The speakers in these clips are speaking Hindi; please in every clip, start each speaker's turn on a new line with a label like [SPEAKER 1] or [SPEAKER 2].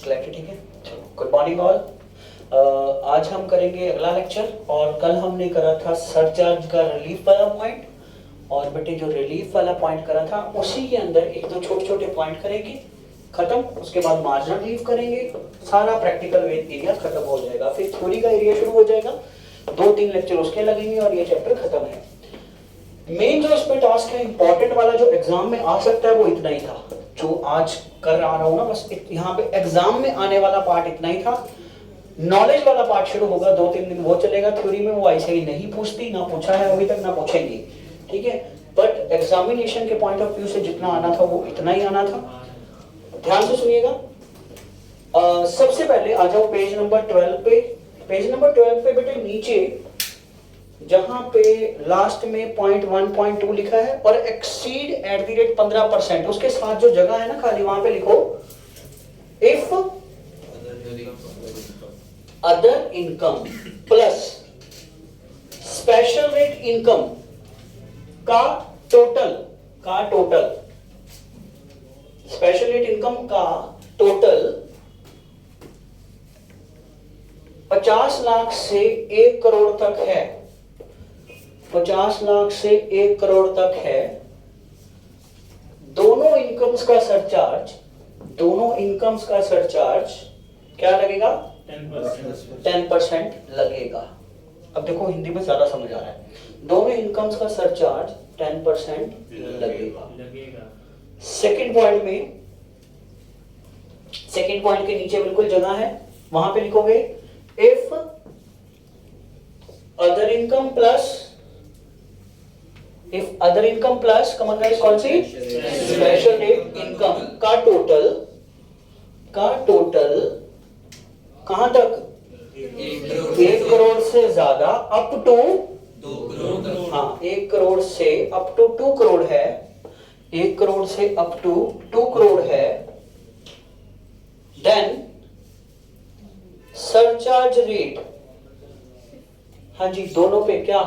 [SPEAKER 1] क्लैरिटी ठीक है। Good morning all. आज हम करेंगे अगला लेक्चर, और कल हमने करा था सरचार्ज का रिलीफ वाला पॉइंट, और बेटे जो रिलीफ वाला पॉइंट करा था उसी के अंदर एक दो छोटे छोटे पॉइंट करेंगे, खत्म। उसके बाद मार्जिनल रिलीफ करेंगे, सारा प्रैक्टिकल एरिया खत्म हो जाएगा, फिर थ्योरी का एरिया शुरू हो जाएगा, 2-3 लेक्चर उसके लगेंगे और ये चैप्टर खत्म है। मेन जो इसमें टास्क है इंपॉर्टेंट वाला जो एग्जाम में आ सकता है वो इतना ही था, जो आज कर रहा हूं ना, बस यहाँ पे एग्जाम में आने वाला पार्ट इतना ही था। नॉलेज वाला पार्ट शुरू होगा, 2-3 दिन वो चलेगा। थ्योरी में वो ऐसे ही नहीं पूछती, ना पूछा है अभी तक, ना पूछेंगे, ठीक है। बट एग्जामिनेशन के पॉइंट ऑफ व्यू से जितना आना था वो इतना ही आना था। ध्यान से सुनिएगा। सबसे पहले आ जाओ पेज नंबर 12 पे। पेज नंबर 12 पे बेटे नीचे जहां पे लास्ट में पॉइंट 1.2 लिखा है और एक्सीड एट द रेट 15%, उसके साथ जो जगह है ना खाली, वहां पे लिखो if other income plus special rate income का टोटल स्पेशल रेट इनकम का टोटल 50 लाख से 1 करोड़ तक है, 50 लाख से 1 करोड़ तक है। दोनों इनकम्स का सरचार्ज क्या लगेगा? 10% लगेगा। अब देखो हिंदी में ज्यादा समझ आ रहा है। दोनों इनकम्स का सरचार्ज 10% लगेगा। सेकंड पॉइंट के नीचे बिल्कुल जगह है, वहां पे लिखोगे if other income plus come on guys कौन सी? स्पेशल रेट इनकम का टोटल कहां तक? 1 करोड़ से ज्यादा अप टू 2 करोड़। हाँ, 1 करोड़ से अप टू 2 करोड़ है, 1 करोड़ से अप टू 2 करोड़ है। देन सरचार्ज रेट, हाँ जी, दोनों पे क्या?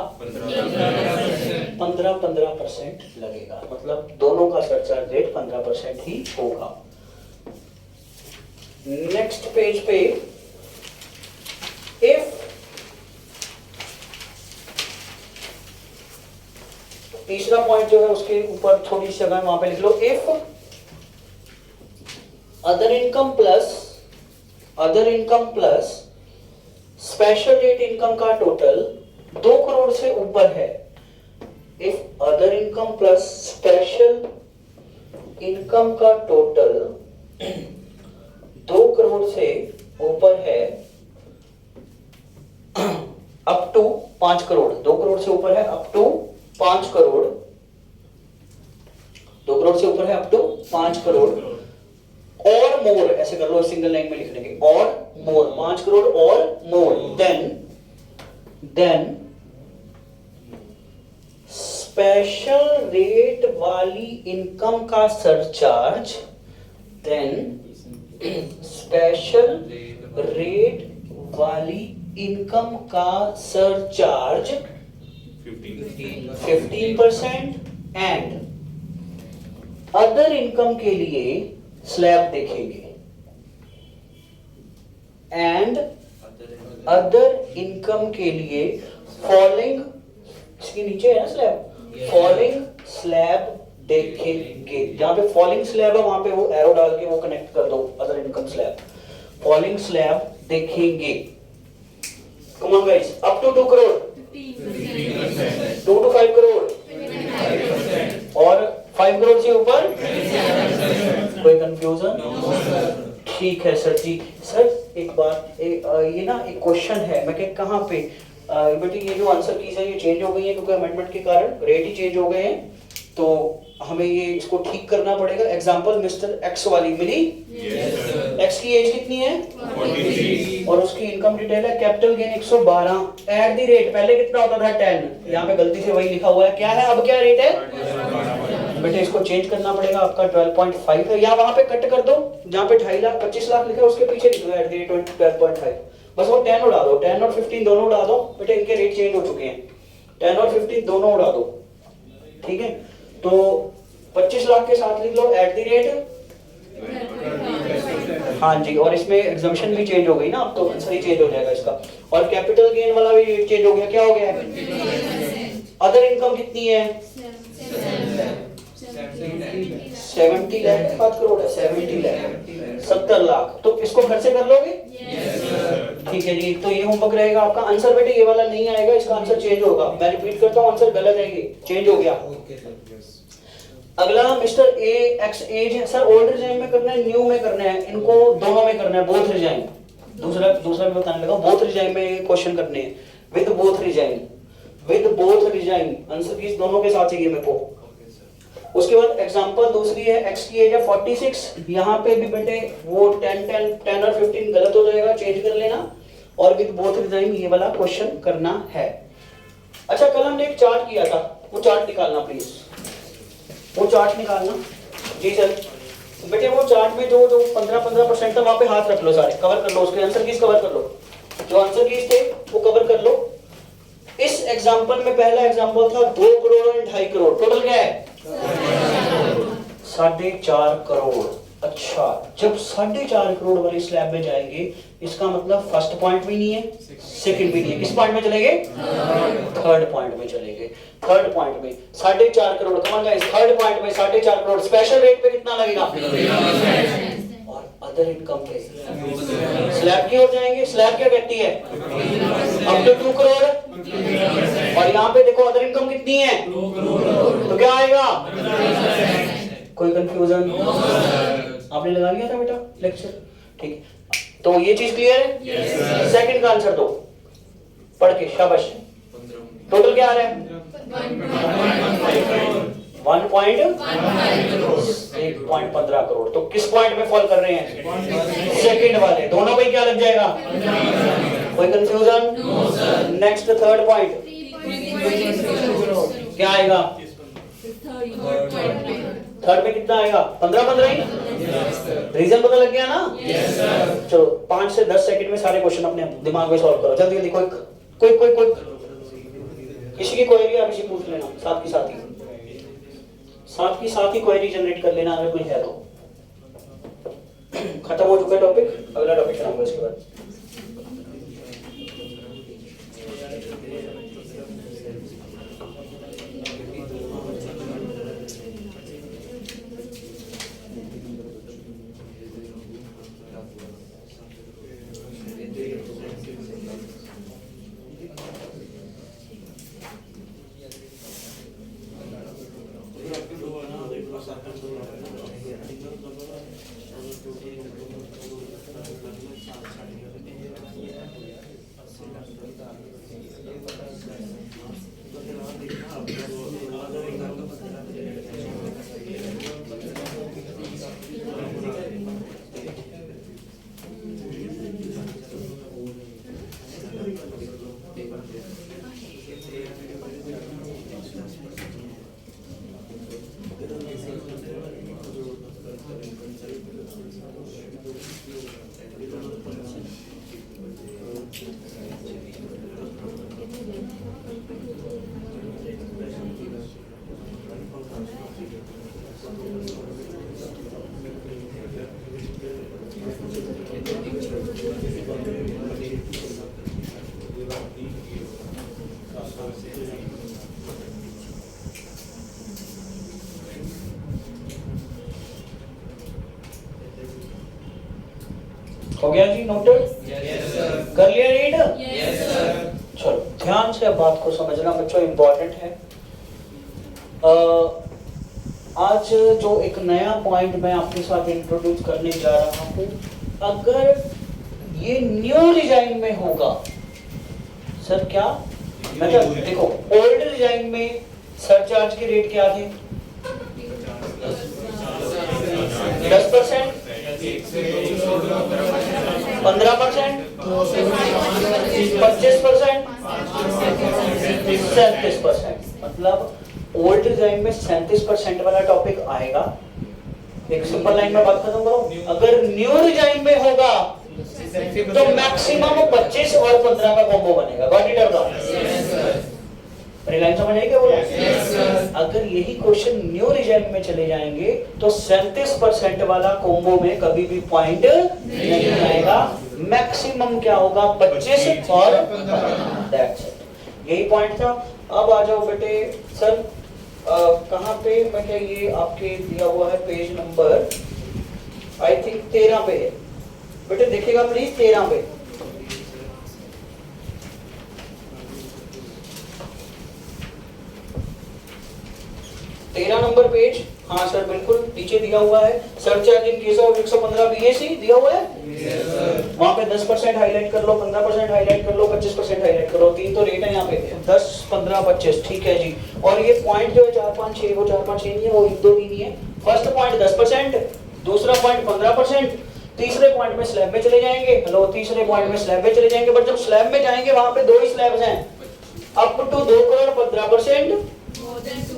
[SPEAKER 1] 15% लगेगा। मतलब दोनों का सरचार्ज रेट 15% ही होगा। नेक्स्ट पेज पे इफ तीसरा पॉइंट जो है उसके ऊपर थोड़ी सी जगह वहां पे लिख लो if other income plus special rate income का टोटल 2 करोड़ से ऊपर है। If other income plus special income का टोटल 2 करोड़ से ऊपर है अप टू 5 करोड़, 2 करोड़ से ऊपर है अप टू 5 करोड़, 2 करोड़ से ऊपर है अप टू 5 करोड़ और मोर, ऐसे कर लो, सिंगल लाइन में लिख लेंगे, और मोर, 5 करोड़ और मोर। देन स्पेशल रेट वाली इनकम का सरचार्ज, स्पेशल रेट वाली इनकम का सरचार्ज 15% एंड अदर इनकम के लिए स्लैब देखेंगे, एंड अदर इनकम के लिए फॉलोइंग, इसके नीचे है ना स्लैब, फॉलोइंग स्लैब देखेंगे। जहां पे फॉलोइंग स्लैब है वहां पे वो एरो डाल के वो कनेक्ट कर दो, other income slab, following slab देखेंगे। Come on guys, up to 2 crore, 2 to 5 crore, और 5 करोड़ से ऊपर कोई कंफ्यूजन? ठीक है सर जी। सर एक बात, ये ना एक क्वेश्चन है, मैं कहाँ पे बेटे ये जो आंसर कीज है ये चेंज हो गई है क्योंकि अमेंडमेंट के कारण रेट ही चेंज हो गए हैं, तो हमें ये इसको ठीक करना पड़ेगा। एग्जांपल मिस्टर एक्स वाली मिली? एक्स की एज कितनी है? 43 और उसकी इनकम डिटेल है capital gain 112 at the rate, पहले कितना होता था 10, यहाँ पे गलती से वही लिखा हुआ है, क्या है अब, क्या रेट है बेटे? इसको चेंज करना पड़ेगा, आपका 12.5 है, या वहां पे कट कर दो जहां पे 2.5 लाख 25 लाख लिखा है उसके पीछे लिख दो एट द रेट 12.5, बस वो 10 उड़ा दो, 10 और 15 दोनों उड़ा दो बेटे, इनके रेट चेंज हो चुके हैं, 10 और 15 दोनों उड़ा दो, ठीक है। तो 25 लाख के साथ लिख लो एट द रेट हाँ जी, और इसमें एग्जम्पशन भी चेंज हो गई ना, अब तो आंसर ही चेंज हो जाएगा इसका। और कैपिटल गेन वाला भी चेंज हो गया, क्या हो गया है? अदर इनकम कितनी है? 70 लाख 5 करोड़ है, 70 लाख 70 लाख। तो इसको घर से कर लोगे? ठीक है जी, तो ये होमवर्क रहेगा आपका। आंसर बेटे ये वाला नहीं आएगा, इसका आंसर चेंज होगा। मैं रिपीट करता हूँ, आंसर गलत है, ये चेंज हो गया। अगला मिस्टर ए एक्स एज है सर, ओल्ड रिजाइन में करना है, न्यू में करना है? इनको दोनों में करना है, बोथ रिजाइन। दूसरा भी बताने लगा, बोथ रिजाइन में क्वेश्चन करने हैं, with both resign, with both resign. Answer की दोनों के साथ चाहिए मेरे को। उसके बाद एग्जांपल दूसरी है, एक्स की एज है 46। यहाँ पे भी बेटे वो 10 और 15 गलत हो जाएगा, चेंज कर लेना। और विद बोथ रिजाइन ये वाला क्वेश्चन करना है। अच्छा, कल हमने एक चार्ट किया था, वो चार्ट निकालना प्लीज, वो चार्ट निकालना जी सर। बेटे वो चार्ट में जो 15% था वहां पे हाथ रख लो, सारे कवर कर लो, उसके आंसर कीज कवर कर लो, जो आंसर कीज थे वो कवर कर लो। इस एग्जांपल में पहला एग्जांपल था 2 करोड़ और 2.5 करोड़, टोटल क्या है? 4.5 करोड़। अच्छा, जब 4.5 करोड़ वाली स्लैब में जाएंगे, इसका मतलब फर्स्ट पॉइंट भी नहीं है, सेकंड भी नहीं है, किस पॉइंट में चलेंगे? थर्ड पॉइंट में चलेंगे। थर्ड पॉइंट में 4.5 crore, come on guys, third point में 4.5 करोड़। स्पेशल रेट पे कितना लगेगा? और अदर इनकम पे स्लैब की ओर जाएंगे। स्लैब क्या कहती है? Up to 2 crore. और यहाँ पे देखो अदर इनकम कितनी है? तो क्या आएगा? कोई कंफ्यूजन? आपने लगा लिया था बेटा लेक्चर? ठीक, तो ये चीज क्लियर है? सेकंड का आंसर दो पढ़ के, शाबाश। टोटल क्या आ रहा है? 1.15 करोड़। तो किस पॉइंट में फॉल कर रहे हैं? सेकंड वाले। दोनों पे क्या लग जाएगा? कोई कंफ्यूजन? नेक्स्ट थर्ड पॉइंट क्या आएगा? थर्ड में कितना आएगा? 15 ही। रीजन पता लग गया ना? चलो 5 से 10 सेकंड में सारे क्वेश्चन अपने दिमाग में सॉल्व करो, जल्दी जल्दी। कोई किसी की क्वेरी आप इसी पूछ लेना, साथ की साथ ही क्वेरी जनरेट कर लेना अगर कोई है तो। खत्म हो चुका टॉपिक, अगला टॉपिक चलाऊंगा इसके बाद। हो गया जी नोटेड? Yes sir. कर लिया रीड? Yes sir. चलो ध्यान से अब बात को समझना बच्चों, इंपॉर्टेंट है। आज जो एक नया पॉइंट मैं आपके साथ इंट्रोड्यूस करने जा रहा हूँ, अगर ये न्यू डिजाइन में होगा सर, क्या मतलब देखो ओल्ड डिजाइन में सरचार्ज के रेट क्या थे? 10%, 15%, 25%, 37%। मतलब ओल्ड डिजाइन में 37% वाला टॉपिक आएगा। एक सिंपल लाइन में बात खत्म करो। अगर न्यू डिजाइन में होगा तो मैक्सिमम 25 और 15 का कॉम्बो बनेगा। Got it? मेरी लाइन समझ आई क्या बोला? अगर यही क्वेश्चन न्यू रिजल्ट में चले जाएंगे तो 37% वाला कॉम्बो में कभी भी पॉइंट नहीं आएगा। मैक्सिमम क्या होगा? 25 और दैट्स इट। यही पॉइंट था। अब आ जाओ बेटे सर, कहाँ पे बेटे ये आपके दिया हुआ है पेज नंबर आई थिंक 13 पे है बेटे, देखिएगा प्लीज 13 पे। तेरह नंबर पेज। हाँ सर बिल्कुल, नीचे दिया हुआ है surcharge in case of 115 BAC दिया हुआ है। वहां पे 10% हाईलाइट कर लो, 15% हाईलाइट कर लो, 25% हाईलाइट करो। तीन तो रेट है यहाँ पे 10, 15, 25। ठीक है जी। और ये पॉइंट जो है 4, 5, 6 वो 4, 5, 6 नहीं है, वो 1, 2 भी नहीं है। फर्स्ट पॉइंट 10%, दूसरा पॉइंट 15%, तीसरे पॉइंट में स्लैब में चले जाएंगे। हेलो, तीसरे पॉइंट में स्लैब में चले जाएंगे। बट जब स्लैब में जाएंगे वहां पे 2 ही स्लैब्स हैं। Up to 2 crore 15%,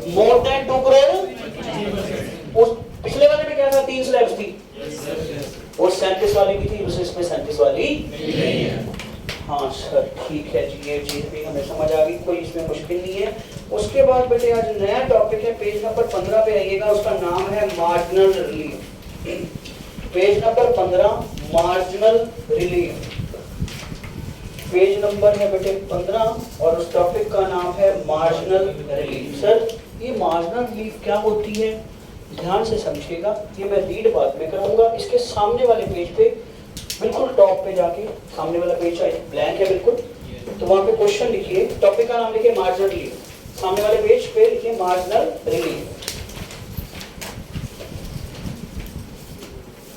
[SPEAKER 1] more than 2 crore. उस पिछले वाले में क्या था? 3 स्लैब्स थी। और 37 वाली भी थी, उस इसमें 37 वाली नहीं है। हाँ सर ठीक है जी, ये चीज भी हमें समझ आ गई, कोई इसमें मुश्किल नहीं है। उसके बाद बेटे आज नया टॉपिक है, पेज नंबर 15 पे आइएगा, उसका नाम है marginal relief. Page number 15 marginal relief, page number है बेटे 15 और उस टॉपिक का नाम है मार्जिनल रिलीफ। सर ये मार्जिनल रिलीफ क्या होती है? ध्यान से समझिएगा, ये मैं रीड बाद में कराऊंगा। इसके सामने वाले पेज पे बिल्कुल टॉप पे जाके, सामने वाला पेज ब्लैंक है बिल्कुल, तो वहां पे क्वेश्चन लिखिए, टॉपिक का नाम लिखिए मार्जिनल रिलीफ। सामने वाले पेज पे लिखिए marginal relief.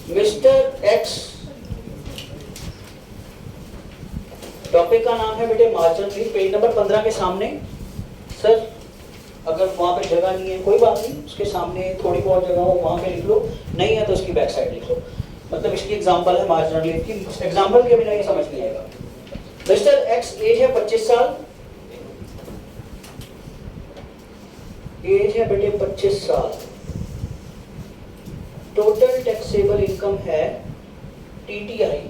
[SPEAKER 1] Mister x, topic का नाम है बेटे मार्जिनल रिलीफ, पेज नंबर 15 के सामने। सर अगर वहां पे जगह नहीं है कोई बात नहीं, उसके सामने थोड़ी बहुत जगह हो वहां पे लिख लो, नहीं है तो उसकी बैक साइड लिख लो। मतलब इसकी एग्जांपल है मार्जिनल रिलीफ की, एग्जांपल के बिना ये समझ नहीं आएगा। मिस्टर एक्स एज है 25 साल, एज है बेटे 25 साल। टोटल टैक्सेबल इनकम है टीटीआई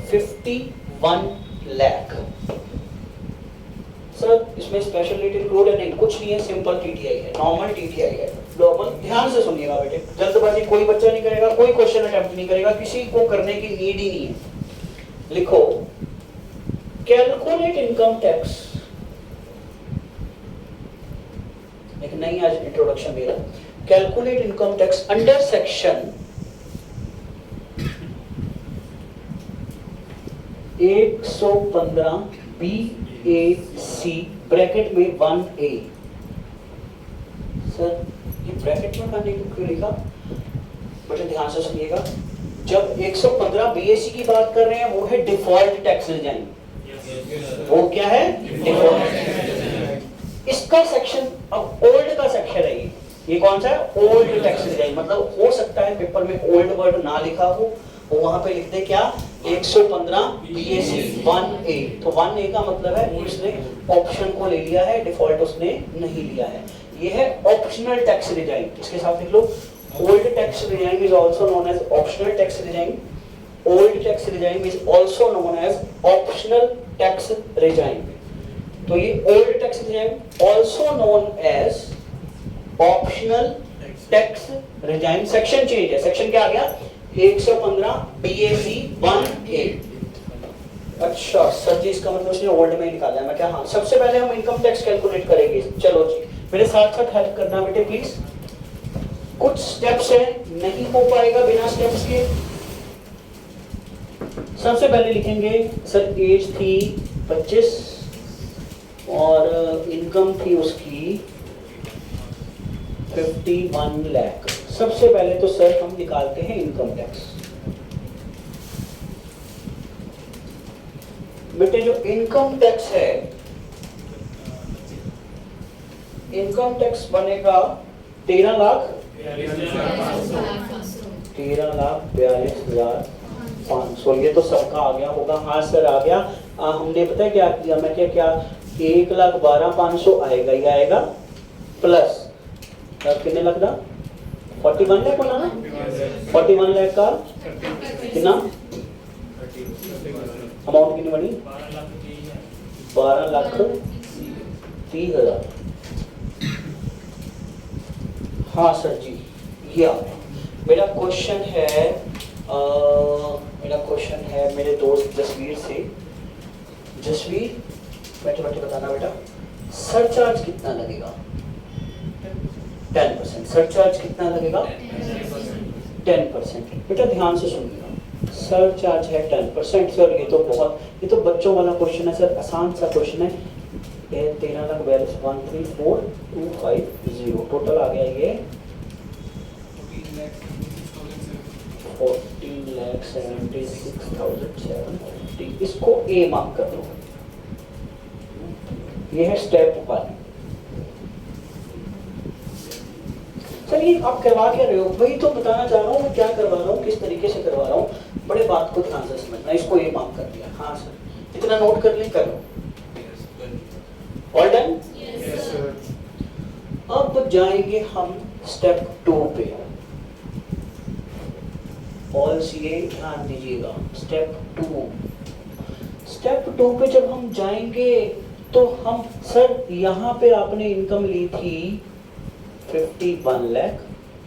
[SPEAKER 1] 51 लाख। सर इसमें स्पेशल रेट इंक्लूड है? नहीं, कुछ नहीं है, सिंपल टीटीआई है, नॉर्मल टीटीआई है, नॉर्मल। ध्यान से सुनिएगा बेटे, जल्दबाजी कोई बच्चा नहीं करेगा, कोई क्वेश्चन अटेम्प्ट नहीं करेगा, किसी को करने की नीड ही नहीं है। लिखो कैलकुलेट इनकम टैक्स, एक नई आज इंट्रोडक्शन दे रहा। Calculate income tax under section 115 BAC bracket में 1A। सर ये ब्रैकेट में करने क्यों लिखा? बच्चे ध्यान से सुनिएगा, जब 115 BAC की बात कर रहे हैं वो है डिफॉल्ट टैक्स रिजाइन। वो क्या है? डिफॉल्ट। इसका सेक्शन अब ओल्ड का सेक्शन है। ये कौन सा है? Old tax resign. मतलब हो सकता है पेपर में ओल्ड वर्ड ना लिखा हो, वो वहां पे लिख दे क्या? 115 BAC 1A। तो 1A का मतलब है उसने ऑप्शन को ले लिया है, डिफॉल्ट उसने नहीं लिया है। ये है ऑप्शनल टैक्स रिजाइन। इसके साथ लिख लो old tax regime is also known as optional tax regime. Old tax regime is also known as optional tax regime. तो ये old tax regime also known as optional tax regime. Section change है, सेक्शन क्या आ गया? 115 BAC 1A। अच्छा सर जी, इसका मतलब उसने ओल्ड में ही निकाला है। मैं क्या? हाँ, सबसे पहले हम इनकम टैक्स कैलकुलेट करेंगे। चलो जी, मेरे साथ साथ हेल्प करना बेटे प्लीज। कुछ स्टेप्स है, नहीं हो पाएगा बिना स्टेप्स के। सबसे पहले लिखेंगे सर एज थी 25 और इनकम थी उसकी 51 लाख। सबसे पहले तो सर हम निकालते हैं इनकम टैक्स। बेटे जो इनकम टैक्स है, इनकम टैक्स बनेगा 13,42,500। ये तो सबका आ गया होगा। हाँ सर आ गया। हमने पता है क्या किया? मैं क्या 1,12,500 आएगा ही आएगा प्लस कितने लाख था? 41 लाख बोला ना? 41 लाख का कितना अमाउंट कितनी बनी? 12 लाख 30,000। हाँ सर जी, ये आ गया। मेरा क्वेश्चन है मेरे दोस्त जसवीर से। जसवीर बैठे बैठे बताना बेटा, सरचार्ज कितना लगेगा? 10%। सरचार्ज कितना लगेगा? 10%। बेटा ध्यान से सुनिएगा, सरचार्ज है 10%। सर ये तो बच्चों वाला क्वेश्चन है सर, आसान सा क्वेश्चन है। ये 13,42,134,250 टोटल आ गया ये 14,76,750। इसको ए मार्क कर लो। ये है स्टेप 1। सर ये आप करवा क्या रहे हो? वही तो बताना चाह रहा हूँ मैं, क्या करवा रहा हूँ, किस तरीके से करवा रहा हूँ। बड़े बात को ध्यान से समझना। इसको ए मार्क कर दिया। हाँ सर, इतना नोट कर ले, कर लो। All done? अब जाएंगे हम स्टेप 2 पे। ऑल सीए ध्यान दीजिएगा। स्टेप 2 पे जब हम जाएंगे तो हम सर यहाँ पे आपने इनकम ली थी 51 लाख।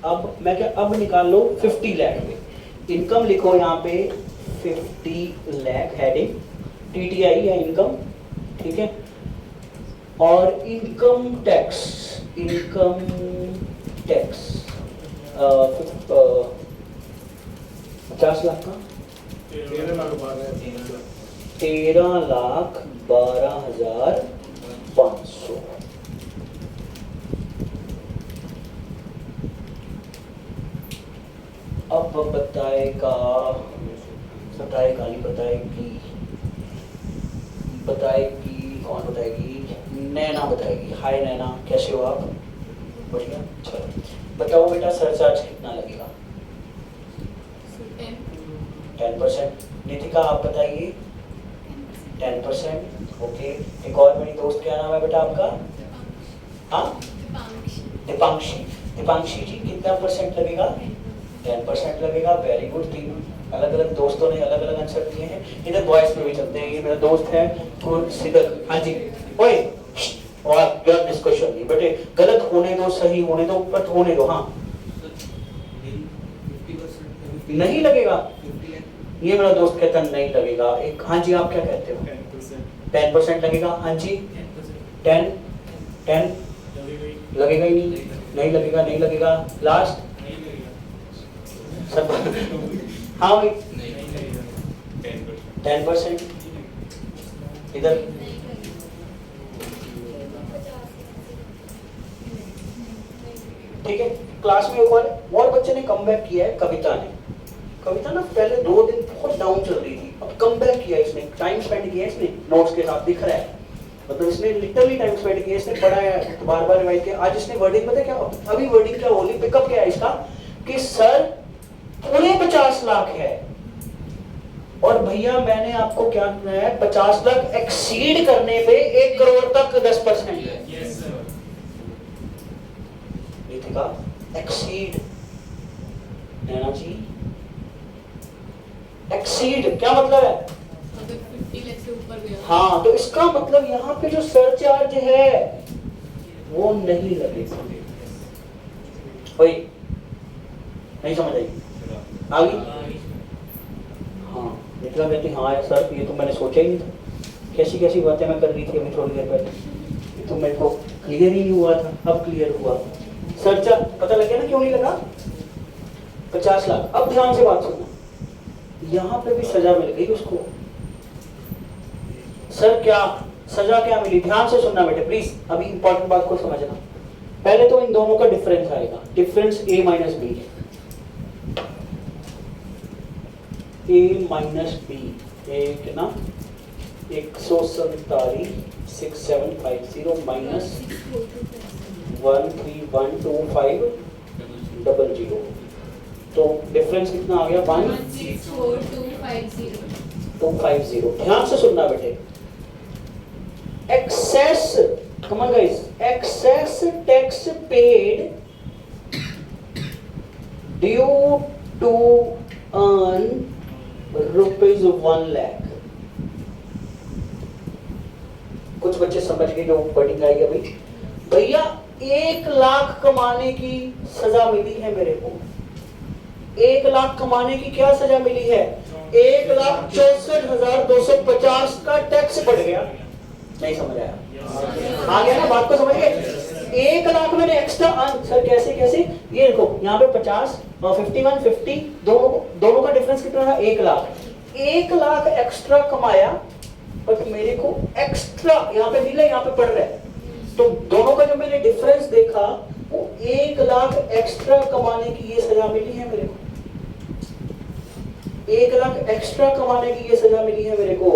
[SPEAKER 1] अब मैं क्या, अब निकाल लो 50 लाख में इनकम लिखो यहाँ पे 50 लाख हेडिंग, टीटीआई है इनकम, ठीक है। और इनकम टैक्स 50 लाख का 13,12,500। अब बताएगा नहीं बताएगी कौन बताएगी? नैना बताएगी। हाय नैना, कैसे हो आप? बढ़िया। चलो बताओ बेटा, सरचार्ज कितना लगेगा? 10%। नितिका आप बताइए। 10%। ओके। एक और मेरी दोस्त, क्या नाम है बेटा आपका? हाँ, दीपांक्षी जी, कितना परसेंट लगेगा? 10% लगेगा। Very good. तीनों अलग अलग दोस्तों ने अलग अलग आंसर दिए हैं। इधर बॉयज में भी चलते हैं। ये मेरा दोस्त है सिदर। हाँ जी, ओए और डिस्कशन नहीं बेटे, गलत होने दो, सही होने दो, बट होने दो। हाँ, नहीं लगेगा। ये मेरा दोस्त कहता नहीं लगेगा। एक हाँ जी, आप क्या कहते हो? 10% लगेगा। हाँ जी, 10 लगेगा ही नहीं लगेगा। लास्ट सब हाँ भाई 10%। इधर ठीक है। क्लास में और बच्चे ने कम बैक किया है। कविता ना पहले 2 दिन बहुत डाउन चल रही थी, अब कम बैक किया इसने, टाइम स्पेंड किया इसने नोट्स के साथ, दिख रहा है। मतलब इसने लिटरली टाइम स्पेंड किया, इसने पढ़ा है, बार रिवाइज किया। आज इसने वर्डिंग पता क्या, अभी वर्डिंग क्या होली पिकअप क्या है इसका कि सर पूरे 50 लाख है। और भैया मैंने आपको क्या कहना है, 50 लाख एक्सीड करने पे 1 करोड़ तक 10% है। Yes sir. एक्सीड नैना जी, एक्सीड क्या मतलब है?
[SPEAKER 2] अगर 50 लाख से ऊपर गया।
[SPEAKER 1] हाँ, तो इसका मतलब यहाँ पे जो सरचार्ज है वो नहीं लगेगा। नहीं समझ आई? आगे हाँ, निकला कहती हाँ सर, ये तो मैंने सोचा ही नहीं था। कैसी बातें मैं कर रही थी अभी थोड़ी देर पहले, ये तो मेरे को क्लियर ही नहीं हुआ था, अब क्लियर हुआ। सरचार्ज पता लग गया ना क्यों नहीं लगा? 50 लाख। अब ध्यान से बात सुनना, यहाँ पे भी सजा मिल गई उसको। सर क्या सजा क्या मिली? ध्यान से सुनना बेटे प्लीज, अभी इंपॉर्टेंट बात को समझना। पहले तो इन दोनों का डिफरेंस आएगा, difference A minus B. A minus B एक ना 147,6750 माइनस 1312500। तो डिफरेंस कितना आ गया? 164,250। ध्यान से सुनना बेटे, access, come on guys, excess tax paid due to earn rupees 1 lakh कुछ बच्चे समझ गए जो वर्डिंग आई है भाई। भैया 1 लाख कमाने की सजा मिली है मेरे को। 1 लाख कमाने की क्या सजा मिली है? 1,64,250 का टैक्स बढ़ गया। नहीं समझ आया? आ गया ना, बात को समझ गए? 1 लाख मैंने एक्स्ट्रा सर कैसे कैसे? ये देखो यहाँ पे 50 और 51 50 दोनों का डिफरेंस कितना था? 1 लाख। 1 लाख एक्स्ट्रा कमाया बट मेरे को एक्स्ट्रा यहाँ पे मिला, यहाँ पे पड़ रहा है, तो दोनों का जो मैंने डिफरेंस देखा वो 1 लाख एक्स्ट्रा कमाने की ये सजा मिली है मेरे को। 1 लाख एक्स्ट्रा कमाने की ये सजा मिली है मेरे को।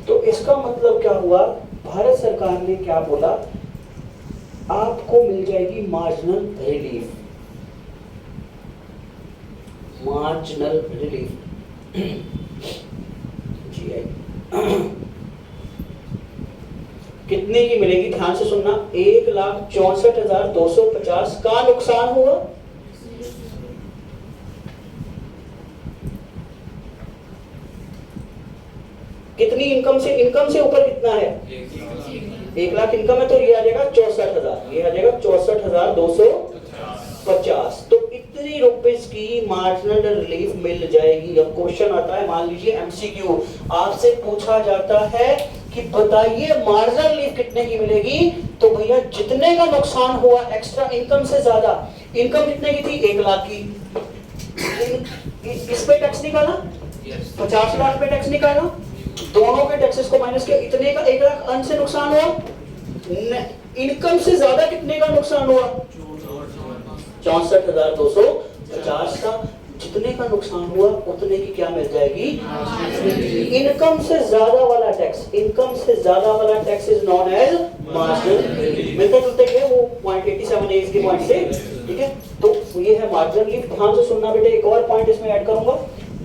[SPEAKER 1] तो इसका मतलब क्या हुआ? भारत सरकार ने क्या बोला? आपको मिल जाएगी marginal relief. Marginal relief GI कितने की मिलेगी? ध्यान से सुनना। 1,64,250 का नुकसान हुआ। कितनी इनकम से? इनकम से ऊपर कितना है? 1 लाख इनकम है तो ये आ जाएगा 64,000, ये आ जाएगा 64,250। तो इतनी रुपीस की मार्जिनल रिलीफ मिल जाएगी। अब क्वेश्चन आता है, मान लीजिए एमसीक्यू, आपसे पूछा जाता है कि बताइए मार्जिनल रिलीफ कितने की मिलेगी? तो भैया जितने का नुकसान हुआ एक्स्ट्रा इनकम से ज्यादा, इनकम कितने की थी? 1 लाख की, इस पे टैक्स निकाला, 50 लाख पे टैक्स निकाला, दोनों के टैक्सेस को माइनस किया, इतने का 1 लाख अन से नुकसान हुआ। इनकम से ज्यादा कितने का नुकसान हुआ? 64,250 का। जितने का नुकसान हुआ उतने की क्या मिल जाएगी? इनकम से ज्यादा वाला टैक्स, इनकम से ज्यादा वाला tax is known as marginal. मिलते जुलते गए वो पॉइंट 87 एज के पॉइंट से, ठीक है? तो ये है मार्जिनल रिलीफ। ध्यान से सुनना बेटे, एक और पॉइंट इसमें ऐड करूंगा।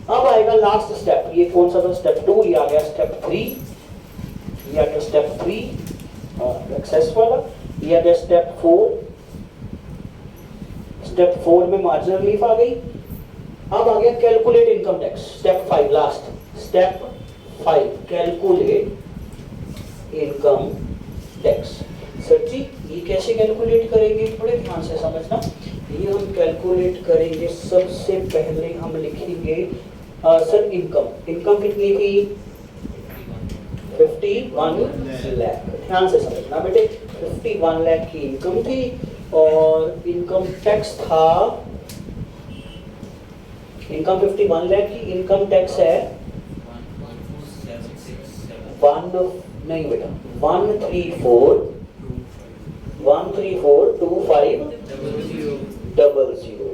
[SPEAKER 1] अब आएगा लास्ट स्टेप। ये कौन सा था? स्टेप 2। ये आ गया स्टेप 3, ये आ गया स्टेप 3 एक्सेस वाला, ये आ गया स्टेप 4। स्टेप 4 में मार्जिनल रिलीफ आ गई। अब आ गया calculate income tax. Step 5 last, step 5 calculate income tax. Sir ji ये कैसे कैलकुलेट करेंगे? बड़े ध्यान से समझना। ये हम कैलकुलेट करेंगे, सबसे पहले हम लिखेंगे सर इनकम कितनी थी? 51 लाख। ध्यान से समझना बेटे, 51 लाख की इनकम थी और इनकम टैक्स था, इनकम 51 लाख की, इनकम टैक्स है 1 नहीं बेटा 1342500।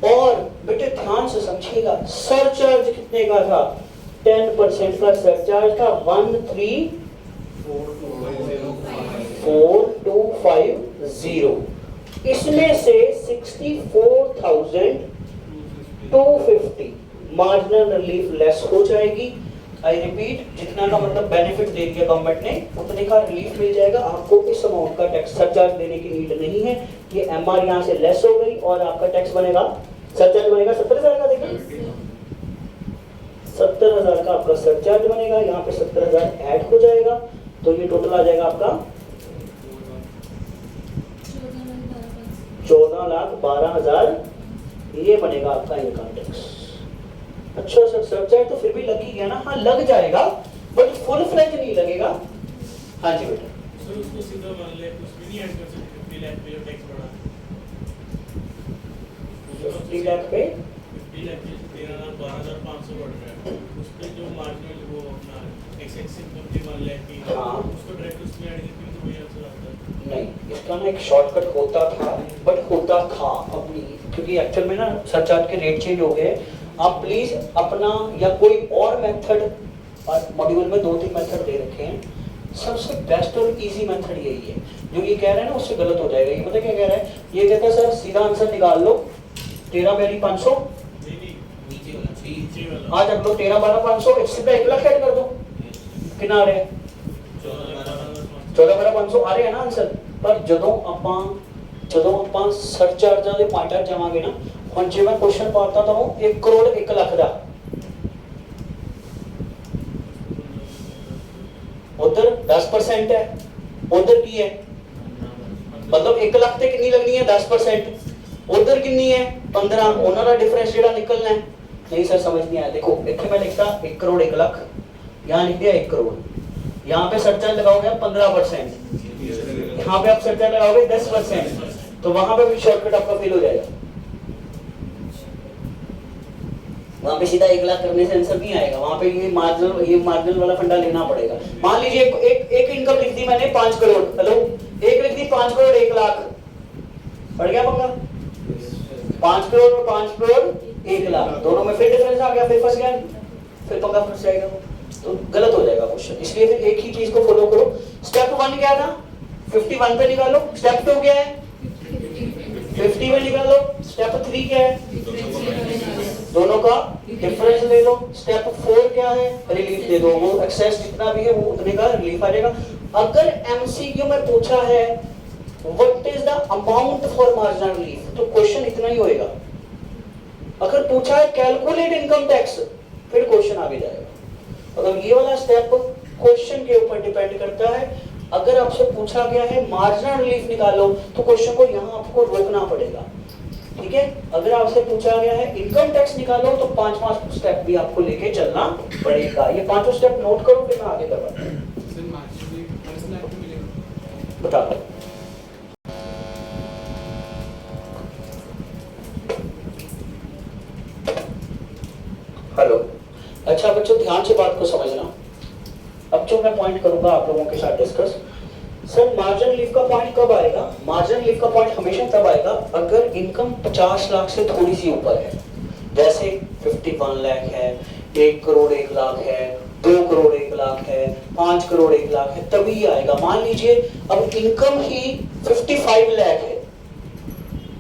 [SPEAKER 1] और बेटे ध्यान से समझिएगा, सरचार्ज कितने का था? 10% का सरचार्ज था, 134,250। इसमें से 64,250 मार्जिनल रिलीफ लेस हो जाएगी। आई रिपीट, जितना का मतलब बेनिफिट दे दिया गवर्नमेंट ने उतने का रिलीफ मिल जाएगा आपको। इस अमाउंट का टैक्स सरचार्ज देने की नीड नहीं है। ये एमआर यहाँ से लेस हो गई और आपका टैक्स बनेगा, सरचार्ज बनेगा 70,000 का। देखिए 70,000 का आपका सरचार्ज बनेगा, यहाँ पे 70,000 ऐड हो जाएगा, तो ये टोटल आ जाएगा आपका 14,12,000। ये बनेगा आपका इनकम टैक्स। अच्छा सर सरचार्ज तो फिर भी लग ही गया ना? हाँ लग जाएगा बट फुल फ्लेज नहीं लगेगा। हाँ जी बेटा।
[SPEAKER 3] सर उसको सीधा मान ले, कुछ भी नहीं ऐड कर सकते। 50 लाख पे जो टैक्स बढ़ा,
[SPEAKER 1] 50 लाख पे
[SPEAKER 3] 50 लाख पे 12,500 बढ़ रहा है। उस पे जो मार्जिनल वो अपना एक्सेस इनकम थी 1 लाख की,
[SPEAKER 1] हाँ।
[SPEAKER 3] उसको डायरेक्ट उसमें ऐड करके तो वही आंसर आता है।
[SPEAKER 1] नहीं, इसका ना एक शॉर्टकट होता था अपनी, क्योंकि एक्चुअल में ना सरचार्ज के रेट चेंज हो गए। आप प्लीज अपना या कोई और मेथड, मॉड्यूल में 2-3 मेथड दे रखे हैं, सबसे बेस्ट और इजी मेथड यही है। जो ये कह रहे हैं ना उससे गलत हो जाएगा। ये पता क्या कह रहा है? ये कहता है सर सीधा आंसर निकाल लो, 13,500
[SPEAKER 3] नहीं नीचे वाला
[SPEAKER 1] आज अब लो 13,12,500, इससे 1 लाख ऐड कर दो, कितना आ रहा है? 14,12,500 आ रहे हैं ना आंसर। पर ਜਦੋਂ ਆਪਾਂ ਸਰਚਾਰਜ ਦੇ ਪੁਆਇੰਟਰ ਜਾਵਾਂਗੇ ਨਾ, ਹੁਣ ਜੇ ਮੈਂ ਕੁਐਸਚਨ ਪਾਤਾ ਤੁਹਾਨੂੰ 1 ਕਰੋੜ 1 ਲੱਖ ਦਾ, ਉਧਰ 10% है उधर की है, मतलब 1 लाख ਤੇ कितनी लगनी है 10%, उधर कितनी है 15, उन्होंने डिफरेंस जेड़ा निकलना है। नहीं सर समझ नहीं आया, देखो इतने मैं लिखता 1 करोड़ 1 लाख, यहाँ लिख दिया 1 करोड़, यहाँ पे सरचार्ज लगाओगे आप 15%, यहाँ पे आप सरचार्ज लगाओगे 10%, तो वहां पे भी शॉर्टकट आपका फेल हो जाएगा, वहां पे सीधा 1 लाख करने से आंसर नहीं आएगा, वहां पे ये मार्जिनल वाला फंडा लेना पड़ेगा। मान लीजिए एक इनकम लिख दी मैंने 5 करोड़, हेलो एक लिख दी 5 करोड़ 1 लाख, पड़ गया पंगा? 5 करोड़ और 5 करोड़ 1 लाख दोनों में फिर डिफरेंस आ गया, फिर फंस गया, फिर पंगा फंस जाएगा, तो गलत हो जाएगा क्वेश्चन। इसलिए फिर एक ही चीज को फॉलो करो। स्टेप 1 क्या था 51 पे निकालो, स्टेप 2 क्या है 50 में निकालो, स्टेप 3 क्या है दोनों का डिफरेंस ले लो, स्टेप 4 क्या है रिलीफ दे दो, वो एक्सेस जितना भी है वो उतने का रिलीफ आ जाएगा। अगर एमसीक्यू में पूछा है what is the amount for marginal relief, तो क्वेश्चन इतना ही होएगा। अगर पूछा है कैलकुलेट इनकम टैक्स, फिर क्वेश्चन आगे जाएगा। अगर ये वाला स्टेप क्वेश्चन के ऊपर डिपेंड करता है। अगर आपसे पूछा गया है मार्जिनल रिलीफ निकालो, तो क्वेश्चन को यहाँ आपको रोकना पड़ेगा, ठीक है। अगर आपसे पूछा गया है इनकम टैक्स निकालो, तो 5 स्टेप भी आपको लेके चलना पड़ेगा। ये 5 स्टेप नोट करो, फिर मैं आगे करवाता हूँ। बता दो हेलो। अच्छा बच्चों ध्यान से बात को समझना। अब जो मैं पॉइंट करूंगा आप लोगों के साथ डिस्कस, सर मार्जिनल रिलीफ का पॉइंट कब आएगा? मार्जिनल रिलीफ का पॉइंट हमेशा तब आएगा अगर इनकम 50 लाख से थोड़ी सी ऊपर है। जैसे 51 लाख है, 1 करोड़ 1 लाख है, 2 करोड़ 1 लाख है, 5 करोड़ 1 लाख है, तभी आएगा। मान लीजिए अब इनकम ही 55 लाख है,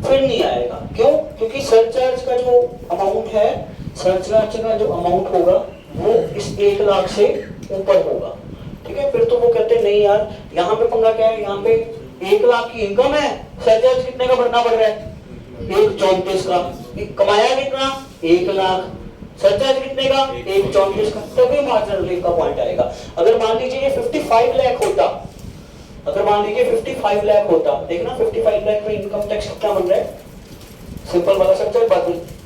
[SPEAKER 1] फिर नहीं आएगा। क्यों? क्योंकि सरचार्ज का जो अमाउंट है, सरचार्ज का जो अमाउंट होगा वो इस 1 लाख से ऊपर होगा, ठीक है। फिर तो वो कहते हैं नहीं यार, यहाँ पे पंगा क्या है, यहाँ पे 1 लाख की इनकम है, सरचार्ज कितने का भरना पड़ रहा है 1.34 का, कमाया कितना 1 लाख, सरचार्ज कितने का 1.34 का, तभी मार्जिनल रिलीफ का पॉइंट आएगा। अगर मान लीजिए ये 55 लाख होता, अगर मान लीजिए 55 लाख होता, देखना 55 लाख में इनकम टैक्स कितना बन रहा है, सिंपल वाला सरचार्ज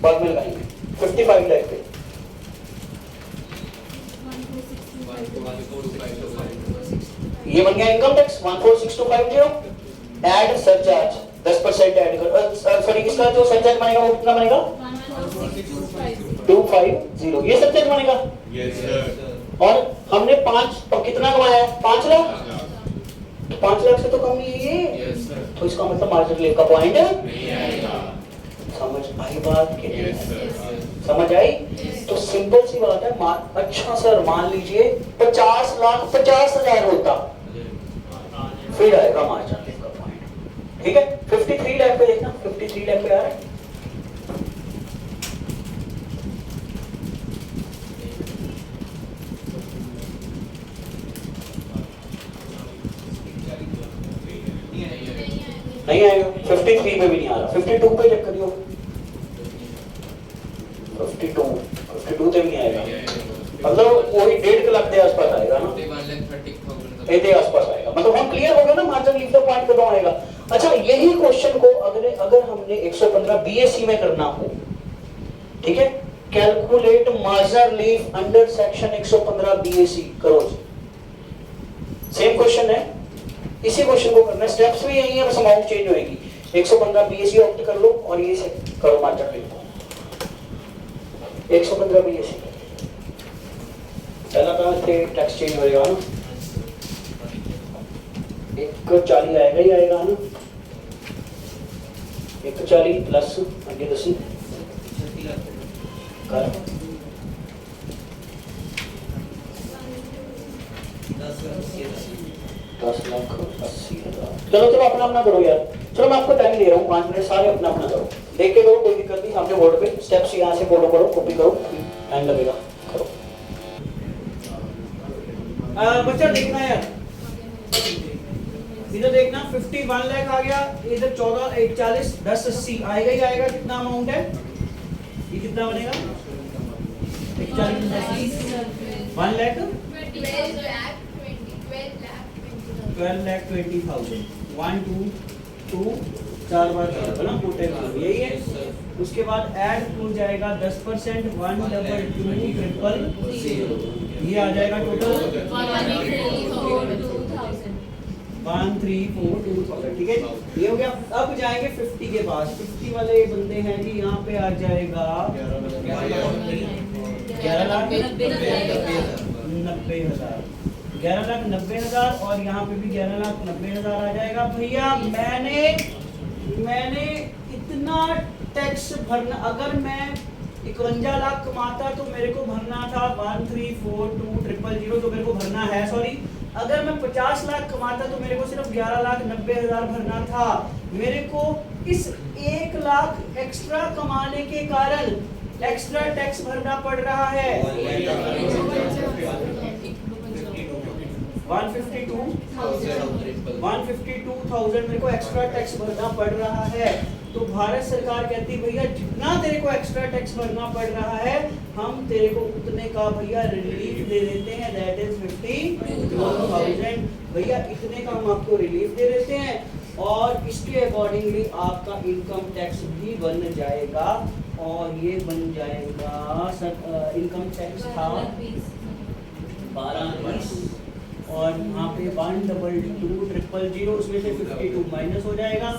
[SPEAKER 1] बाद में लगाएंगे। 55 लाख पे ये बन गया income tax 146250, add surcharge 10% add कर, सॉरी इसका जो सरचार्ज बनेगा वो कितना बनेगा 250, ये सरचार्ज बनेगा। Yes sir. और हमने 5 कितना कमाया है 5 लाख, तो 5 लाख से तो कम ही है ये। Yes sir. तो इसका मतलब मार्जिनल रिलीफ का पॉइंट नहीं आएगा। समझ आई बात के? Yes sir. समझ आई? तो सिंपल सी बात है। अच्छा सर मान लीजिए 50 लाख 50,000 होता, फिर आएगा मार्जिनल रिलीफ का पॉइंट, ठीक है। 53 लाख पे देखना, 53 लाख पे आ रहा है, नहीं आएगा। 53 पे भी नहीं आ रहा, 52 पे चेक करियो, 52 पे भी नहीं आएगा, मतलब वही 1.5 लाख के आसपास आएगा ना, 1 के आसपास आएगा। मतलब हम क्लियर हो गया ना मार्जिनल रिलीफ का पॉइंट कब आएगा। अच्छा यही क्वेश्चन को अगर हमने 115 बीएससी में करना हो, ठीक है, calculate marginal relief under section 115 BSc करो, सेम क्वेश्चन है, इसी क्वेश्चन को करना, स्टेप्स भी यही है, बस अमाउंट चेंज होएगी। 115 बीएससी ऑप्ट कर लो और ये से करो मार्जिनल रिलीफ 115 बीएससी। पहला तो टैक्स चेंज होएगा ना, 140 आएगा ही आएगा ना, 140 प्लस आगे 10 कर 10,80,000। चलो अपना अपना करो यार, चलो मैं आपको टाइम दे रहा हूँ 5 मिनट, सारे अपना अपना करो, देख के करो, कोई दिक्कत नहीं, सामने बोर्ड पे स्टेप्स यहाँ से फॉलो करो, कॉपी करो, टाइम लगेगा, करो। बच्चा देखना यार, इधर देखना 51 लाख आ गया, इधर 14 140 10 80 आएगा ही आएगा। कितना अमाउंट है ये, कितना बनेगा 1 लाख
[SPEAKER 2] 12 लाख 20 12 लाख
[SPEAKER 4] 12,20,000 1 2 2 4 बार ना 4 टाइम्स यही है। उसके बाद ऐड हो जाएगा 10% 122,000 ये आ जाएगा टोटल 1,342,000 ठीक है। ये हो गया। अब जाएंगे 50 के पास। 50 वाले बंदे हैं जी, यहाँ पे आ जाएगा 11,90,000 11,90,000 और यहाँ पे भी 11,90,000 आ जाएगा। भैया मैंने इतना टैक्स भरना, अगर मैं 51 लाख कमाता तो मेरे को भरना था 1,342,000 जो मेरे को भरना है, सॉरी अगर मैं 50 लाख कमाता तो मेरे को सिर्फ 11,90,000 भरना था। मेरे को इस 1 लाख एक्स्ट्रा कमाने के कारण एक्स्ट्रा टैक्स भरना पड़ रहा है 152,000 मेरे को एक्स्ट्रा टैक्स भरना पड़ रहा है। तो भारत सरकार कहती है भैया जितना तेरे को एक्स्ट्रा टैक्स भरना पड़ रहा है हम तेरे को उतने का भैया रिलीफ दे देते हैं, दैट इज 52,000 भैया इतने का हम आपको रिलीफ दे देते हैं और इसके अकॉर्डिंगली आपका इनकम टैक्स भी बन जाएगा। और ये बन जाएगा सर इनकम टैक्स था 1220 और यहाँ पे 122,000 उसमें से 52 माइनस हो जाएगा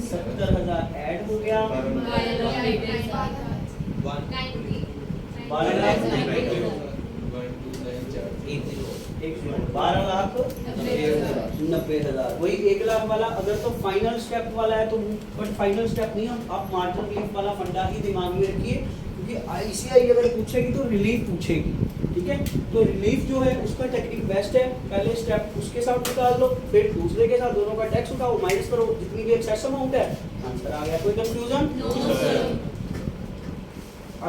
[SPEAKER 4] 70,000 ऐड हो गया 12,90,000 वही 1 लाख वाला। अगर तो फाइनल स्टेप वाला है तो बट फाइनल स्टेप नहीं, हम आप मार्जिनल रिलीफ वाला फंडा ही दिमाग में रखिए क्योंकि आईसीआई अगर पूछेगी तो रिलीफ पूछेगी ठीक है। तो रिलीफ जो है उसका टेक्निक बेस्ट है, पहले स्टेप उसके साथ निकाल लो फिर दूसरे के साथ दोनों का टैक्स उठाओ माइनस करो जितनी भी एक्सेस अमाउंट है आंसर आ गया। कोई कंफ्यूजन?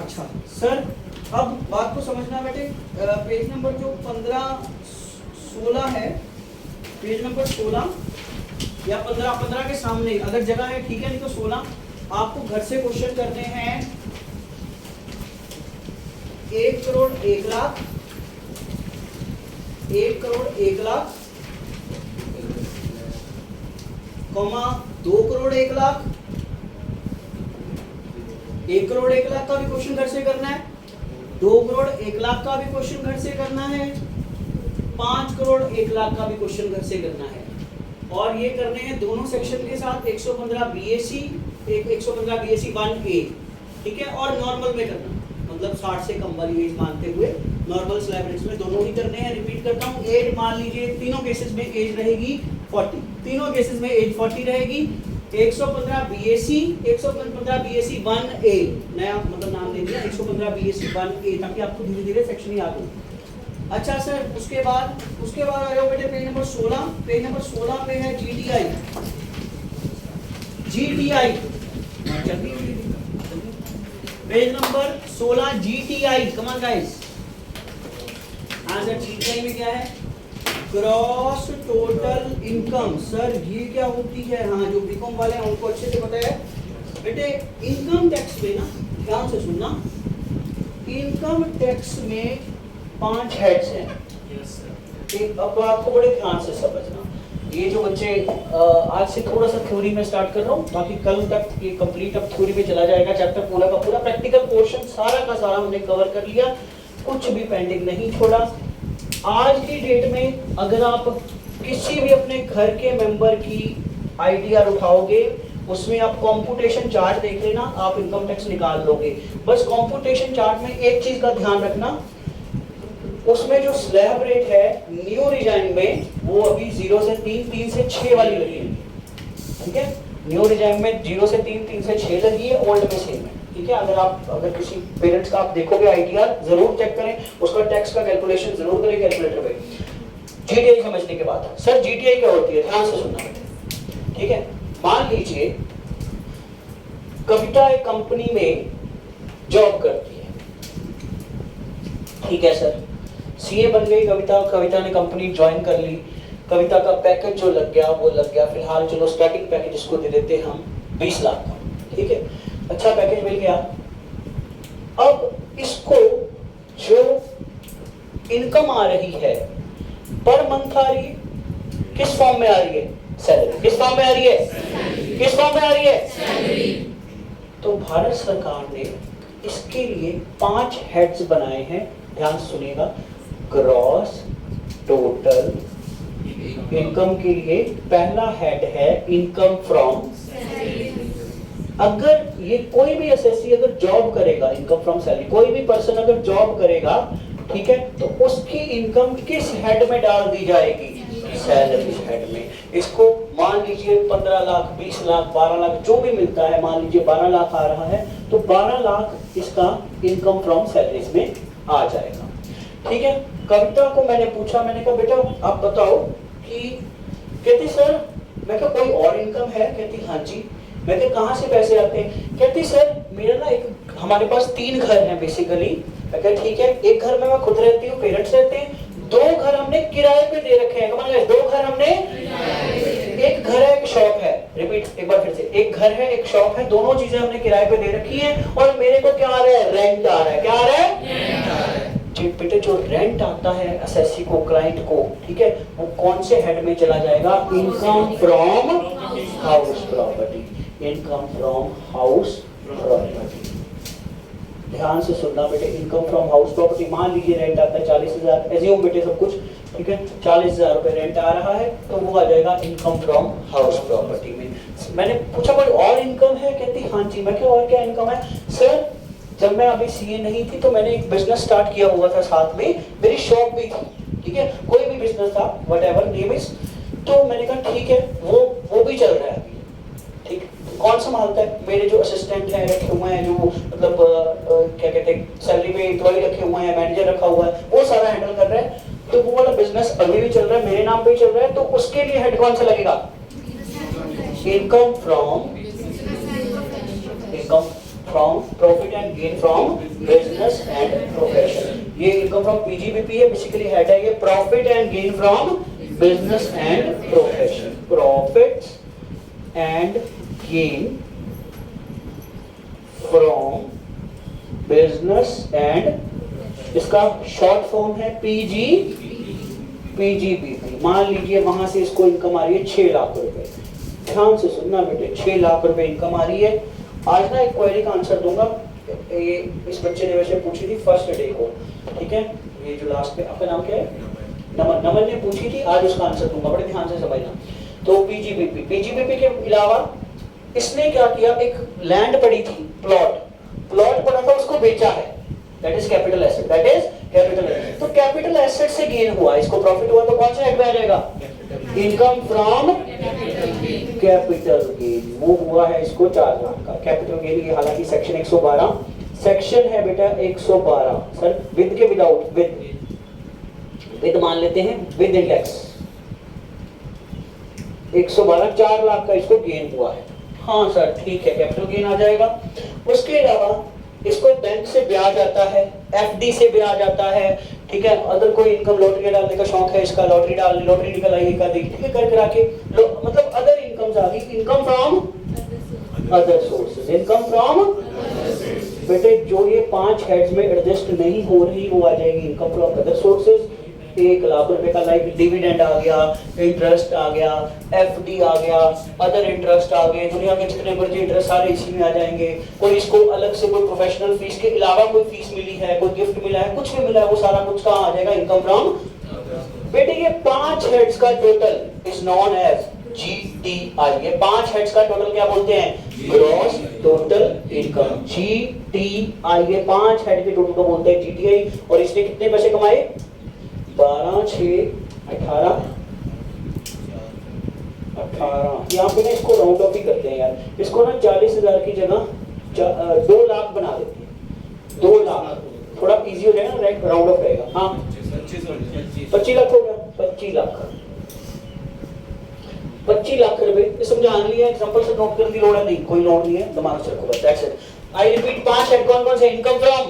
[SPEAKER 4] अच्छा सर अब बात को समझना बेटे, पेज नंबर जो 15-16 है, पेज नंबर 16 या 15 के सामने अगर जगह है ठीक है, नहीं तो 16 आपको घर से क्वेश्चन करने हैं। 1 करोड़ 1 लाख 1 करोड़ 1 लाख कॉमा 2 करोड़ 1 लाख 1 करोड़ 1 लाख का भी क्वेश्चन घर से करना है, 2 करोड़ 1 लाख का भी क्वेश्चन घर से करना है, 5 करोड़ 1 लाख का भी क्वेश्चन घर से करना है। और ये करने हैं दोनों सेक्शन के साथ 115 बीएससी 1A ठीक है। और नॉर्मल में करना मतलब 60 से कम वाली एज मानते हुए नॉर्मल स्लैब रेट्स में दोनों ही करने हैं। रिपीट करता हूँ, एज मान लीजिए तीनों केसेस में एज रहेगी 40, तीनों केसेस में एज 40 रहेगी। 115 बीएससी 1A नया मतलब नाम दे दिया 115 बीएससी 1A ताकि आपको धीरे धीरे सेक्शन याद हो। अच्छा सर उसके बाद आ जाओ बेटे पेज नंबर 16। पेज नंबर 16 पे है GTI page number 16 GTI come on guys. Answer GTI में क्या है? Cross total income. सर ये क्या होती है? हाँ जो बीकॉम वाले हैं उनको अच्छे से पता है बेटे। इनकम टैक्स में ना ध्यान से सुनना, इनकम टैक्स में 5 हेड्स हैं। अब आपको बड़े ध्यान से समझना, ये जो बच्चे आज से थोड़ा सा थ्योरी में स्टार्ट कर रहा हूँ, बाकी कल तक ये कंप्लीट अब थ्योरी में चला जाएगा चैप्टर पूरा का पूरा। प्रैक्टिकल पोर्शन सारा का सारा हमने कवर कर लिया, कुछ भी पेंडिंग नहीं छोड़ा। आज की डेट में अगर आप किसी भी अपने घर के मेंबर की आईटीआर उठाओगे उसमें आप कॉम्पुटेशन चार्ट देख लेना, आप इनकम टैक्स निकाल लोगे। बस कॉम्पुटेशन चार्ट में एक चीज का ध्यान रखना, उसमें जो स्लैब रेट है न्यू रिजाइन में वो अभी 0 से 3, 3 से 6 वाली लगी है ठीक है। न्यू रिजाइन में 0 से 3, 3 से 6 लगी है, ओल्ड में सेम है ठीक है। अगर किसी पेरेंट्स का आप देखोगे आईटीआर जरूर चेक करें, उसका टैक्स का कैलकुलेशन जरूर करें कैलकुलेटर पे। जीटीआई समझने के बाद सर जीटीआई क्या होती है ध्यान से सुनना ठीक है। मान लीजिए कविता एक कंपनी में जॉब करती है ठीक है सर, सीए बन गई कविता ने कंपनी ज्वाइन कर ली, कविता का पैकेज जो लग गया वो लग गया। फिलहाल चलो स्टार्टिंग पैकेज इसको दे देते हैं हम 20 लाख का ठीक है, अच्छा पैकेज मिल गया। अब इसको जो इनकम आ रही है पर मंथ आ रही है
[SPEAKER 1] किस फॉर्म में आ रही है? सैलरी। किस फॉर्म में आ रही है? किस फॉर्म में आ रही है? सैलरी। तो भारत सरकार ने इसके लिए 5 हेड्स बनाए हैं, ध्यान से सुनिएगा। ग्रॉस टोटल इनकम के लिए पहला हेड है इनकम फ्रॉम। अगर ये कोई भी एसएससी अगर जॉब करेगा, इनकम फ्रॉम सैलरी, कोई भी पर्सन अगर जॉब करेगा, ठीक है, तो उसकी इनकम किस हेड में डाल दी जाएगी? सैलरी हेड में। इसको मान लीजिए 15 लाख, 20 लाख, 12 लाख जो भी मिलता है, मान लीजिए 12 लाख आ रहा है, तो 12 लाख इसका इनकम फ्रॉम सैलरीज में आ जाएगा। ठीक है। कविता को मैंने पूछा, मैंने कहा बेटा आप बताओ कि, कहती सर, मैं कहा कोई और इनकम है? कहती हाँ जी। मैं कहा कहाँ से पैसे आते हैं? कहती सर मेरा ना एक, हमारे पास 3 घर हैं बेसिकली। मैं कहा ठीक है, एक घर में मैं खुद रहती हूँ, पेरेंट्स रहते हैं, 2 घर हमने किराए पे दे रखे हैं। 2 घर हमने, एक घर है एक शॉप है, रिपीट एक बार फिर से, एक घर है एक शॉप है, दोनों चीजें हमने किराए पे दे रखी है, और मेरे को क्या आ रहा है? रेंट आ रहा है। क्या आ रहा है? बेटे जो रेंट आता है एसएससी को, क्लाइंट को, ठीक है, वो कौन से हेड में चला जाएगा? Income from house property. Income from house property. ध्यान से सुनना बेटे, इनकम फ्रॉम हाउस प्रॉपर्टी। मान लीजिए रेंट आता है 40,000, एज्यूम बेटे सब कुछ, ठीक है, 40,000 रुपए रेंट आ रहा है, तो वो आ जाएगा इनकम फ्रॉम हाउस प्रॉपर्टी में। मैंने पूछा कोई और इनकम है? कहती हाँ जी। मैं क्या और क्या इनकम है? सर जब मैं अभी सीए नहीं थी तो मैंने एक बिजनेस स्टार्ट किया हुआ था, साथ में मेरी शॉप भी थी, ठीक है, कोई भी बिजनेस था, व्हाटएवर नेम इज। तो मैंने कहा ठीक है, वो भी चल रहा है अभी, ठीक। कौन संभालता है? मेरे जो असिस्टेंट हैं रखे हुए हैं, जो मतलब क्या कहते हैं, सैलरी पे एम्प्लॉय रखे हुए हैं, मैनेजर रखा हुआ है, वो सारा हैंडल कर रहा है। तो वो वाला बिजनेस अभी भी चल रहा है, मेरे नाम पे ही चल रहा है, तो उसके लिए हेड कौन सा लगेगा? Income from profit and gain from business and profession. ये इनकम फ्रॉम पीजीबीपी है, बेसिकली हेड है ये profit and gain from business and profession. Profit and gain from business and, इसका शॉर्ट फॉर्म है पीजीबीपी। मान लीजिए वहां से इसको इनकम आ रही है 6 लाख रुपए। ध्यान से सुनना बेटे, 6 लाख रुपए इनकम आ रही है। आज ना एक क्वेरी का आंसर दूंगा, ये इस बच्चे ने वैसे पूछी थी फर्स्ट डे को, ठीक है, ये जो लास्ट में, आपका नाम क्या है? नमन ने पूछी थी, आज उसका आंसर दूंगा, बड़े ध्यान से समझना। तो पीजीबीपी के अलावा इसने क्या किया, एक लैंड पड़ी थी, प्लॉट पड़ा था, उसको बेचा है, दैट इज कैपिटल एसेट, तो कैपिटल एसेट से गेन हुआ, इसको प्रॉफिट हुआ, तो कौन सा हेड में आ जाएगा? Income from capital gain. वो हुआ है इसको 4 लाख का कैपिटल गेन। ये हालांकि सेक्शन 112 सेक्शन है बेटा, 112 सर, विद के विदाउट? विद मान लेते हैं, विद इंडेक्स 112, 4 लाख का इसको गेन हुआ है। हाँ सर ठीक है, कैपिटल गेन आ जाएगा। उसके अलावा इसको बैंक से ब्याज आता है, एफडी से ब्याज आता है, ठीक है, अदर कोई इनकम, लॉटरी डालने का शौक है इसका, लॉटरी निकल आई एक आधी, ठीक है, कर करा के मतलब अदर इनकम्स आ गई। Income from other sources, income from बेटे जो ये 5 हेड्स में एडजस्ट नहीं हो रही, वो आ जाएगी income from other sources. 1 lakh रुपए का लाइक डिविडेंड आ गया, इंटरेस्ट आ गया, एफडी आ गया, अदर इंटरेस्ट आ गए, दुनिया के जितने मर्जी इंटरेस्ट सारे इसी में आ जाएंगे। कोई इसको अलग से कोई प्रोफेशनल फीस के अलावा कोई फीस मिली है, कोई गिफ्ट मिला है, कुछ भी मिला है, वो सारा कुछ कहाँ आ जाएगा? Income from. बेटे ये 5 हेड्स का total is known as GTI. ये 5 हेड्स का टोटल क्या बोलते हैं? Gross total income, GTI. ये 5 हेड के टोटल को बोलते हैं जीटीआई। और इसने कितने पैसे कमाए? 12, 6, 18। यहाँ पे ना इसको राउंड ऑफ ही करते हैं यार, इसको ना 40,000 की जगह 2 लाख बना देते हैं। 2 लाख थोड़ा इजी हो जाएगा ना, राउंड ऑफ रहेगा। हाँ 25 लाख हो गया, 25 लाख 25 लाख रुपए समझाने लिया, एग्जांपल से नोट करने की लोड़ है नहीं, कोई लोड नहीं है, दिमाग से रखो बस, that's it. I repeat, 5 head कौन कौन से? Income from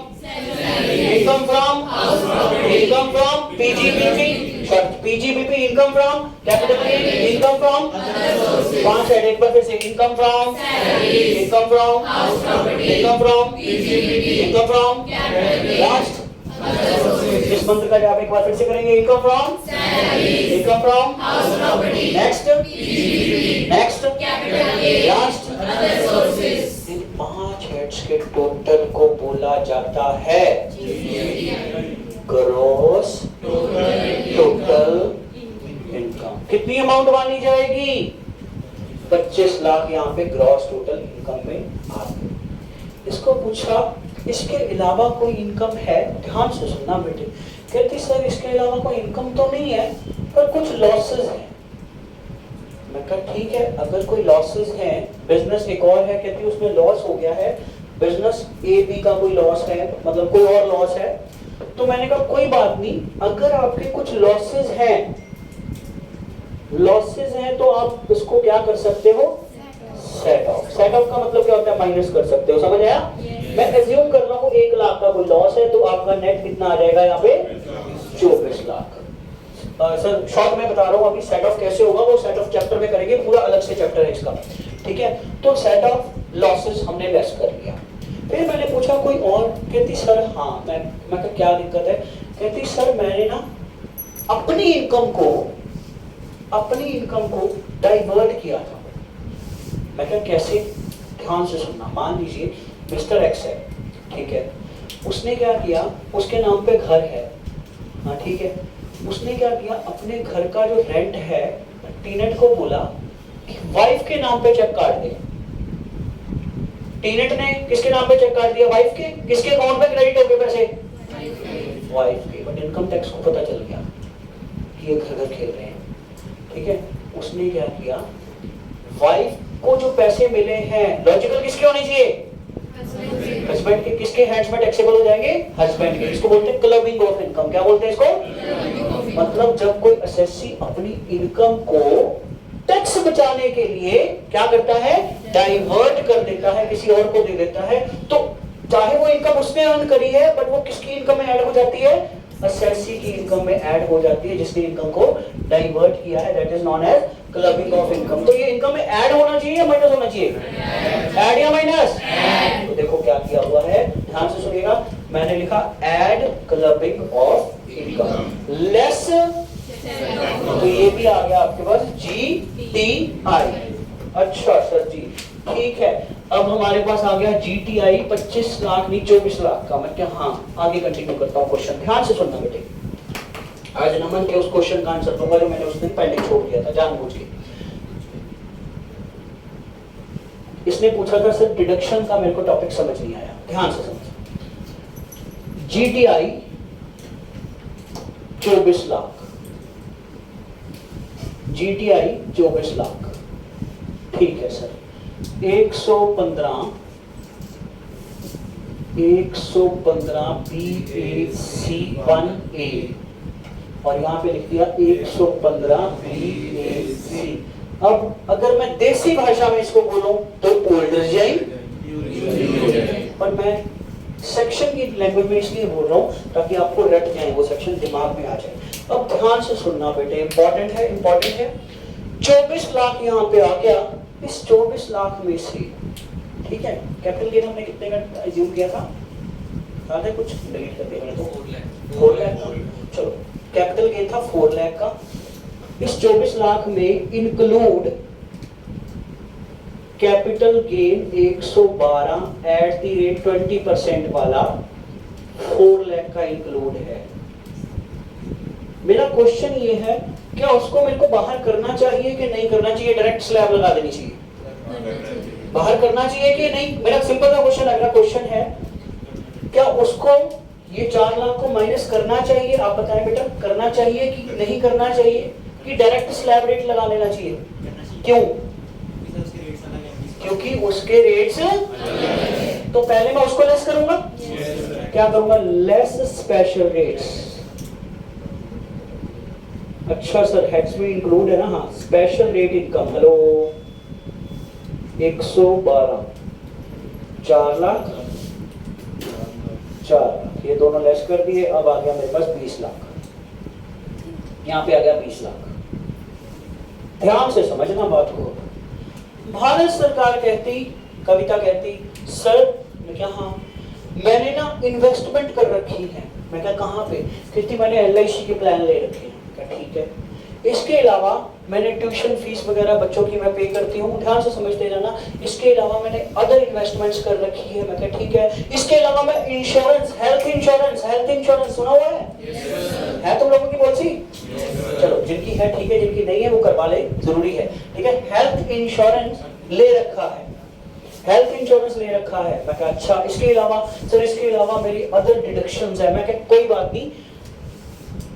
[SPEAKER 1] PGBP, PGBP income from capital gain, income from 5 head, एक बार फिर से, इनकम फ्रॉम लास्ट इस मंत्र का जवाब एक बार फिर से करेंगे, income from next last, in 5 heads के टोटल को बोला जाता है ग्रॉस टोटल इनकम। कितनी अमाउंट मानी जाएगी? 25 लाख यहाँ पे ग्रॉस टोटल इनकम में आ गई। इसको पूछा इसके अलावा कोई इनकम है? ध्यान से सुनना बेटे। कहती सर इसके अलावा कोई इनकम तो नहीं है पर कुछ लॉसेस हैं। मैं कहा ठीक है, अगर कोई लॉसेस हैं, बिजनेस एक और है, कहती उसमें लॉस हो गया है, बिजनेस ए बी का कोई लॉस है, मतलब कोई और लॉस है। तो मैंने कहा कोई बात नहीं, अगर आपके कुछ लॉसेस हैं तो आप इसको क्या कर सकते हो? Set of. सेट ऑफ का मतलब क्या होता है? माइनस कर सकते हो, समझ आया? मैं एज्यूम कर रहा हूँ 1 लाख का कोई लॉस है, तो आपका नेट कितना आ जाएगा यहाँ पे? 24 लाख। सर शॉर्ट में बता रहा हूँ, अभी सेट ऑफ कैसे होगा वो सेट ऑफ चैप्टर में करेंगे, पूरा अलग से चैप्टर है इसका, ठीक है? तो सेट ऑफ लॉसेस हमने लेस कर लिया। फिर मैंने पूछा कोई और? कहती सर हाँ। मैं कहा क्या दिक्कत है? कहती सर मैंने ना अपनी इनकम को डाइवर्ट किया था। मैं कहा कैसे? ध्यान से सुनना। मान लीजिए मिस्टर एक्स है, ठीक है, उसने क्या किया, उसके नाम पे घर है, हाँ ठीक है, उसने क्या किया, अपने घर का जो रेंट है टीनेट को बोला कि वाइफ के नाम पे चेक काट दे। टीनेट ने किसके नाम पे चेक काट दिया? वाइफ के। किसके अकाउंट में क्रेडिट हो गए पैसे? वाइफ के। बट इनकम टैक्स को पता चल गया कि ये घर खेल रहे हैं, ठीक है। उसने क्या किया, वाइफ को जो पैसे मिले हैं, लॉजिकल किसके होने चाहिए? हस्बैंड के। किसके हैंड्स में टैक्सेबल हो जाएंगे? हस्बैंड के। इसको बोलते हैं क्लबिंग ऑफ इनकम। क्या बोलते हैं इसको? मतलब जब कोई असेसी अपनी इनकम को टैक्स बचाने के लिए क्या करता है? डाइवर्ट कर देता है, किसी और को दे देता है, तो चाहे वो इनकम उसने अर्न करी है बट वो किसकी इनकम में ऐड हो जाती है? असेसी की इनकम में ऐड हो जाती है, जिसने इनकम को डाइवर्ट किया है। That is known as clubbing of income. तो ये इनकम में ऐड होना चाहिए या माइनस होना चाहिए? ऐड या माइनस? तो देखो क्या किया हुआ है, ध्यान से सुनिएगा। मैंने लिखा add clubbing of income less, तो ये भी आ गया आपके पास GTI। अच्छा सर जी ठीक है, अब हमारे पास आ गया GTI 25 लाख नहीं 24 लाख का। मैं क्या हाँ आगे कंटिन्यू करता हूँ क्वेश्चन, ध्यान से सुनना बेटे। आज नमन के उस क्वेश्चन का आंसर दूंगा जो मैंने उस दिन पहले छोड़ दिया था जानबूझ के। इसने पूछा था सर डिडक्शन का, मेरे को टॉपिक समझ नहीं आया, ध्यान से समझ। GTI 24 लाख, GTI 24 लाख, ठीक है सर। 115 BAC1A और यहाँ पे लिख दिया 115 BAC। अब अगर मैं देसी भाषा में इसको बोलूं तो ओल्डर जाइन, पर मैं सेक्शन की लैंग्वेज में इसलिए बोल रहा हूँ ताकि आपको रट जाए, वो सेक्शन दिमाग में आ जाए। अब ध्यान से सुनना बेटे, इंपॉर्टेंट है। 24 लाख यहाँ पे आ गया। इस 24 लाख में से, ठीक है, कैपिटल गेन हमने कितने का अज्यूम किया था? याद है? कुछ डिलीट कर दिया मैंने तो 4 लाख का। चलो कैपिटल गेन था 4 लाख का। इस 24 लाख में include capital gain 112 at the rate 20% वाला 4 लाख का इंक्लूड है। मेरा क्वेश्चन ये है, क्या उसको मेरे को बाहर करना चाहिए कि नहीं करना चाहिए? डायरेक्ट स्लैब लगा देनी चाहिए? बाहर करना चाहिए कि नहीं? मेरा सिंपल सा क्वेश्चन है, मेरा क्वेश्चन है क्या उसको ये 4 लाख को माइनस करना चाहिए? आप बताएं बेटा, करना चाहिए कि नहीं करना चाहिए, कि डायरेक्ट स्लैब रेट लगा लेना चाहिए? क्यों? क्योंकि उसके रेट्स, तो पहले मैं उसको लेस करूंगा। क्या करूंगा? Less special rates. अच्छा सर हेड्स में इंक्लूड है ना? हाँ, special rate income. Hello 112 4 lakh, ये दोनों लेस कर दिए। अब आ गया मेरे पास 20 लाख, यहाँ पे आ गया 20 लाख। ध्यान से समझना बात को। भारत सरकार कहती, कविता कहती सर मैं क्या, हाँ मैंने ना इन्वेस्टमेंट कर रखी है, मैं कहा कहाँ पे? कहती मैंने LIC के प्लान ले रखे हैं। क्या ठीक है। इसके अलावा मैंने ट्यूशन फीस वगैरह बच्चों की मैं पे करती हूँ, ध्यान से समझते जाना। इसके अलावा मैंने अदर इन्वेस्टमेंट्स कर रखी है। मैं कहा ठीक है। इसके अलावा मैं इंश्योरेंस, हेल्थ इंश्योरेंस सुना हुआ है तुम लोगों की पॉलिसी? चलो जिनकी है ठीक है, जिनकी नहीं है वो करवा ले, जरूरी है। ठीक है, हेल्थ इंश्योरेंस ले रखा है, हेल्थ इंश्योरेंस ले रखा है। मैं कहा अच्छा। इसके अलावा सर इसके अलावा मेरी अदर डिडक्शंस है। मैं कहा कोई बात नहीं,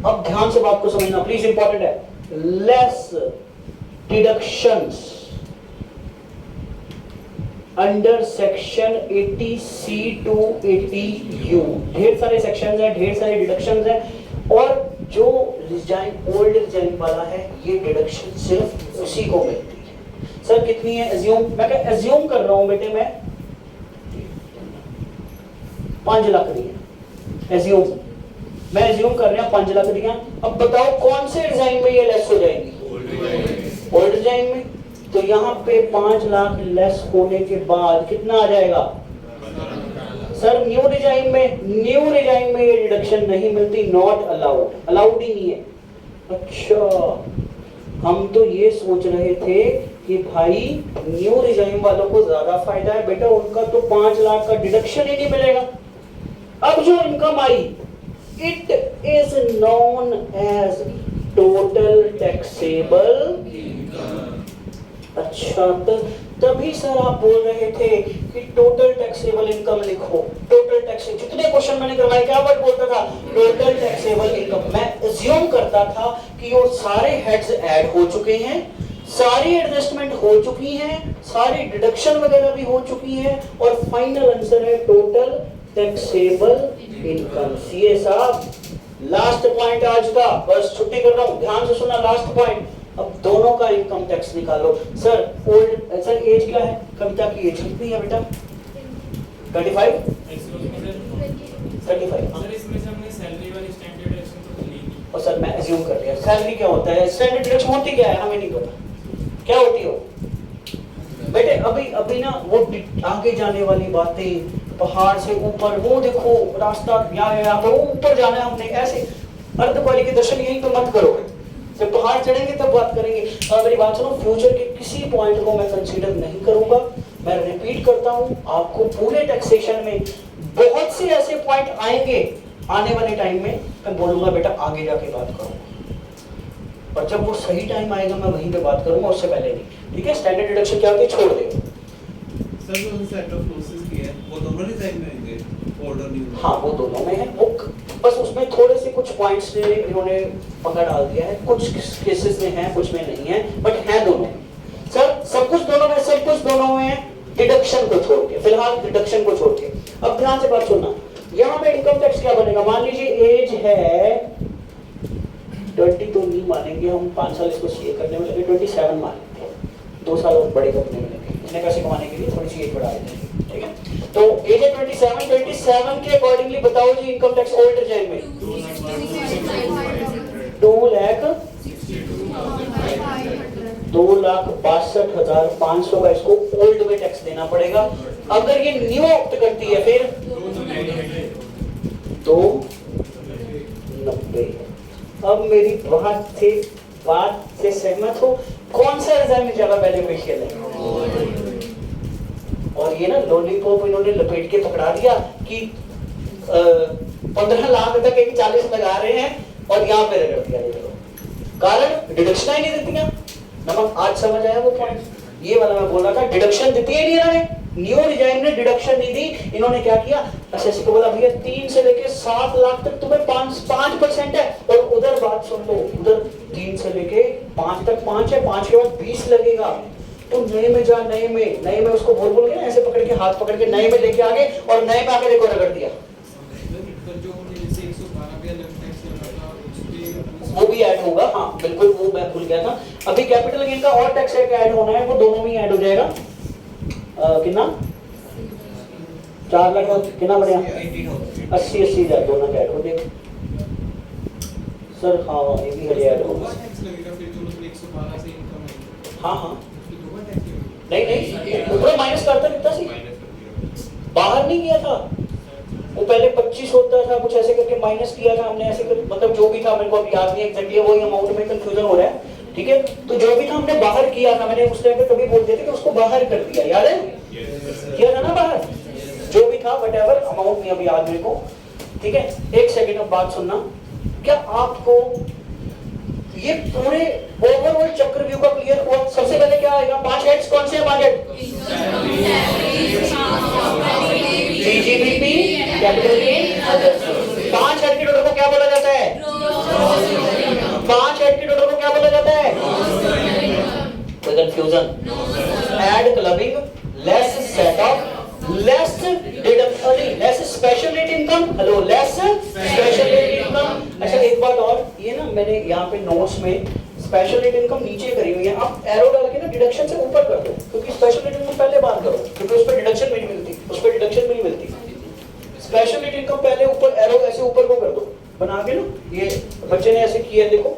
[SPEAKER 1] अब ध्यान से बात को समझना प्लीज, इंपॉर्टेंट है। Less deductions under section 80C to 80U। ढेर सारे सेक्शंस हैं, ढेर सारे डिडक्शंस हैं, और जो ओल्ड रिजाइन वाला है ये डिडक्शन सिर्फ उसी को मिलती है। सर कितनी है? एज्यूम, मैं क्या एज्यूम कर रहा हूं बेटे, मैं 5 लाख दी है, एज्यूम मैं एज्यूम कर रहा हूं 5 लाख दिया। अब बताओ कौन से डिजाइन में ये लेस हो जाएगी? ओल्ड डिजाइन में। तो यहाँ पे 5 लाख लेस होने के बाद कितना आ जाएगा? सर न्यू डिजाइन में ये डिडक्शन नहीं मिलती, नॉट अलाउड ही नहीं है। अच्छा, हम तो ये सोच रहे थे कि भाई न्यू डिजाइन वालों को ज्यादा फायदा है। बेटा उनका तो 5 लाख का डिडक्शन ही नहीं मिलेगा। अब जो इनकम आई, it is known as total taxable. अच्छा, तभी सर आप बोल रहे थे कि टोटल टैक्सेबल इनकम लिखो। टोटल टैक्स, जितने क्वेश्चन मैंने करवाए क्या वर्ड बोलता था? Total taxable income. मैं अज्यूम करता था कि वो सारे हेड्स ऐड हो चुके हैं, सारी एडजस्टमेंट हो चुकी हैं, सारी डिडक्शन वगैरह भी हो चुकी है, और फाइनल आंसर है टोटल टैक्सेबल इनकम। सीए साहब लास्ट पॉइंट आज का, बस छुट्टी कर रहा हूं, ध्यान से सुनना, लास्ट पॉइंट। अब दोनों का इनकम टैक्स निकालो। सर एज क्या है? कविता की एज कितनी है बेटा? 35? 35।
[SPEAKER 3] सर इसमें से हमने सैलरी वाली स्टैंडर्ड डिडक्शन तो ली नहीं।
[SPEAKER 1] और सर मैं अज्यूम कर लिया। सैलरी क्या होता है? स्टैंडर्ड डिडक्शन होती क्या है? हमें नहीं पता क्या होती हो बेटे। अभी ना वो आगे जाने वाली बातें, पहाड़ से ऊपर, वो देखो रास्ता यहाँ पर ऊपर जाना है हमने, ऐसे अर्धकुंवारी के दर्शन यहीं तो मत करो, जब पहाड़ चढ़ेंगे तब बात करेंगे। और मेरी बात सुनो, फ्यूचर के किसी पॉइंट को मैं कंसीडर नहीं करूंगा। मैं रिपीट करता हूं, आपको पूरे टैक्सेशन में बहुत से ऐसे पॉइंट आएंगे आने वाले टाइम में, मैं बोलूंगा बेटा आगे जाके बात करूंगा, और जब वो सही टाइम आएगा मैं वहीं पे बात करूंगा, उससे पहले नहीं। ठीक है, स्टैंडर्ड डिडक्शन क्या होती है छोड़ दे।
[SPEAKER 5] सर जो सेट ऑफ लॉसेस की है वो दोनों डिजाइन में होंगे, ओल्ड और न्यू?
[SPEAKER 1] हाँ वो दोनों में है, वो बस उसमें थोड़े से कुछ पॉइंट्स से इन्होंने पकड़ डाल दिया है, कुछ केसेस में है कुछ में नहीं है, बट है दोनों। सर सब कुछ दोनों में है, डिडक्शन को छोड़ के, फिलहाल डिडक्शन को छोड़ के। अब ध्यान से बात सुनना, यहाँ पे इनकम टैक्स क्या बनेगा? मान लीजिए एज है 20 तो नहीं मानेंगे हम, 5 साल इसको सीए करने में लगे, 27 मान लेते हैं, 2 साल और बड़े करने में लगे, इतने पैसे कमाने के लिए थोड़ी सी एज बढ़ा देते हैं। ठीक है, तो एज है 27 के अकॉर्डिंगली बताओ जी इनकम टैक्स ओल्ड रिजाइन में 2,62,500 का इसको ओल्ड में टैक्स देना पड़ेगा। अगर ये न्यू ऑप्ट करती है फिर 290। अब मेरी बात से सहमत हो? कौन सा रिजाइन ज्यादा बेनिफिशियल है? और ये ना लॉलीपॉप इन्होंने लपेट के पकड़ा दिया कि 15 लाख तक एक 40 लगा रहे हैं, और यहाँ पे रगड़ दिया। कारण डिडक्शन ही नहीं देती ना। नमक आज समझ आया वो पॉइंट? ये वाला मैं बोल रहा था, डिडक्शन देती है नहीं इन्होंने, न्यू डिजाइन ने डिडक्शन नहीं दी। इन्होंने क्या किया, एसएससी को बोला भैया 3 से लेके 7 लाख तक तुम्हें 5% है, और उधर बात सुन लो, उधर 3 से लेके 5 तक 5 है, 5 के बाद 20 लगेगा। तो नए में जा, नए में उसको बोल के ना ऐसे पकड़ के, हाथ पकड़ के नए में लेके आ गए, और नए में आके देखो रगड़ दिया। वो भी ऐड होगा, हाँ बिल्कुल, वो मैं भूल गया था। अभी कैपिटल गेन का और टैक्स ऐड होना है, वो दोनों में ऐड हो जाएगा। कितना? 4 लाख कितना बढ़िया? 80,000 दोनों का ऐड हो जाएगा सर। हाँ ये भी ऐड होगा। हाँ नहीं ऊपर माइनस करता कितना सी, बाहर नहीं किया था वो पहले 25 होता था, कुछ ऐसे करके माइनस किया था हमने, ऐसे मतलब जो भी था मेरे को अभी याद नहीं एग्जैक्टली, वही अमाउंट में कंफ्यूजन हो रहा है, ठीक है। तो जो भी था हमने बाहर किया था, मैंने उस टाइम पे कभी बोलते थे कि उसको बाहर कर दिया, याद है? किया था ना बाहर, जो भी था व्हाटएवर अमाउंट नहीं अभी याद मेरे को, ठीक है। एक सेकंड अब बात सुनना, क्या आपको ये पूरे ओवरऑल चक्रव्यूह का क्लियर हुआ? सबसे पहले क्या आएगा? 5 हेड्स कौन से हैं? 5 head GGBP, capital gain, other. 5 head के टोटल को क्या बोला जाता है? 5 हेड के टोटल को क्या बोला जाता है? कोई confusion? Add clubbing, less set off, less deduction, less special rate income, hello, less special rate income. अच्छा एक बात और, ये ना मैंने यहाँ पे नोट्स में स्पेशल रेट इनकम नीचे करी हुई है, आप एरो डाल के ना डिडक्शन से ऊपर कर दो, क्योंकि स्पेशल रेट इनकम पहले बात करो, क्योंकि उस पर डिडक्शन भी नहीं मिलती, उस पर डिडक्शन भी नहीं मिलती। स्पेशल रेट इनकम पहले ऊपर, एरो ऐसे ऊपर को कर दो बना के ना, ये बच्चे ने ऐसे किया, देखो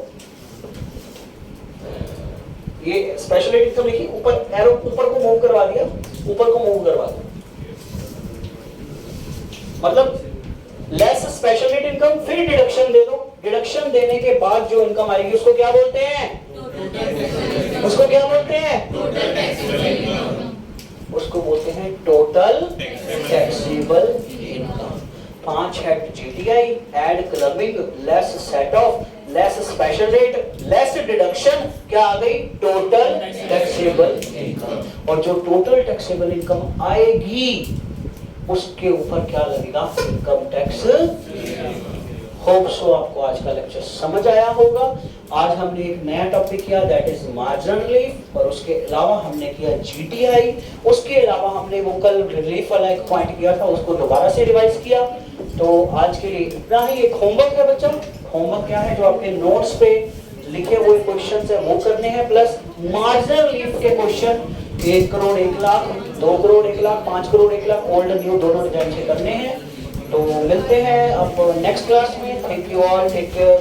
[SPEAKER 1] ये स्पेशल रेट इनकम लिखी, ऊपर एरो ऊपर को मूव करवा दिया, ऊपर को मूव करवा दिया, मतलब लेस स्पेशल रेट इनकम, फिर डिडक्शन दे दो, डिडक्शन देने के बाद जो इनकम आएगी उसको क्या बोलते हैं? उसको क्या बोलते हैं? उसको बोलते हैं total taxable income. 5 head GTI, add clubbing, less set off, less special rate, less deduction, क्या आ गई? Total taxable income. और जो टोटल टैक्सेबल इनकम आएगी उसके ऊपर क्या लगेगा? Income tax. होप सो आपको आज का लेक्चर समझ आया होगा। आज हमने एक नया टॉपिक किया, दैट इज मार्जिनल रिलीफ, और उसके अलावा हमने किया जीटीआई, उसके अलावा हमने वो कल रिलीफ वाला एक पॉइंट किया था, उसको दोबारा से रिवाइज किया। तो आज के लिए इतना ही। एक होमवर्क है बच्चा, होमवर्क क्या है? जो आपके नोट्स पे लिखे हुए क्वेश्चन है वो करने हैं, प्लस मार्जिनल रिलीफ के question 1 crore 1 lakh, 2 crore 1 lakh, 5 crore 1 lakh, old new दोनों डिजाइन से करने हैं। तो मिलते हैं अब नेक्स्ट क्लास में। Thank you all, take care.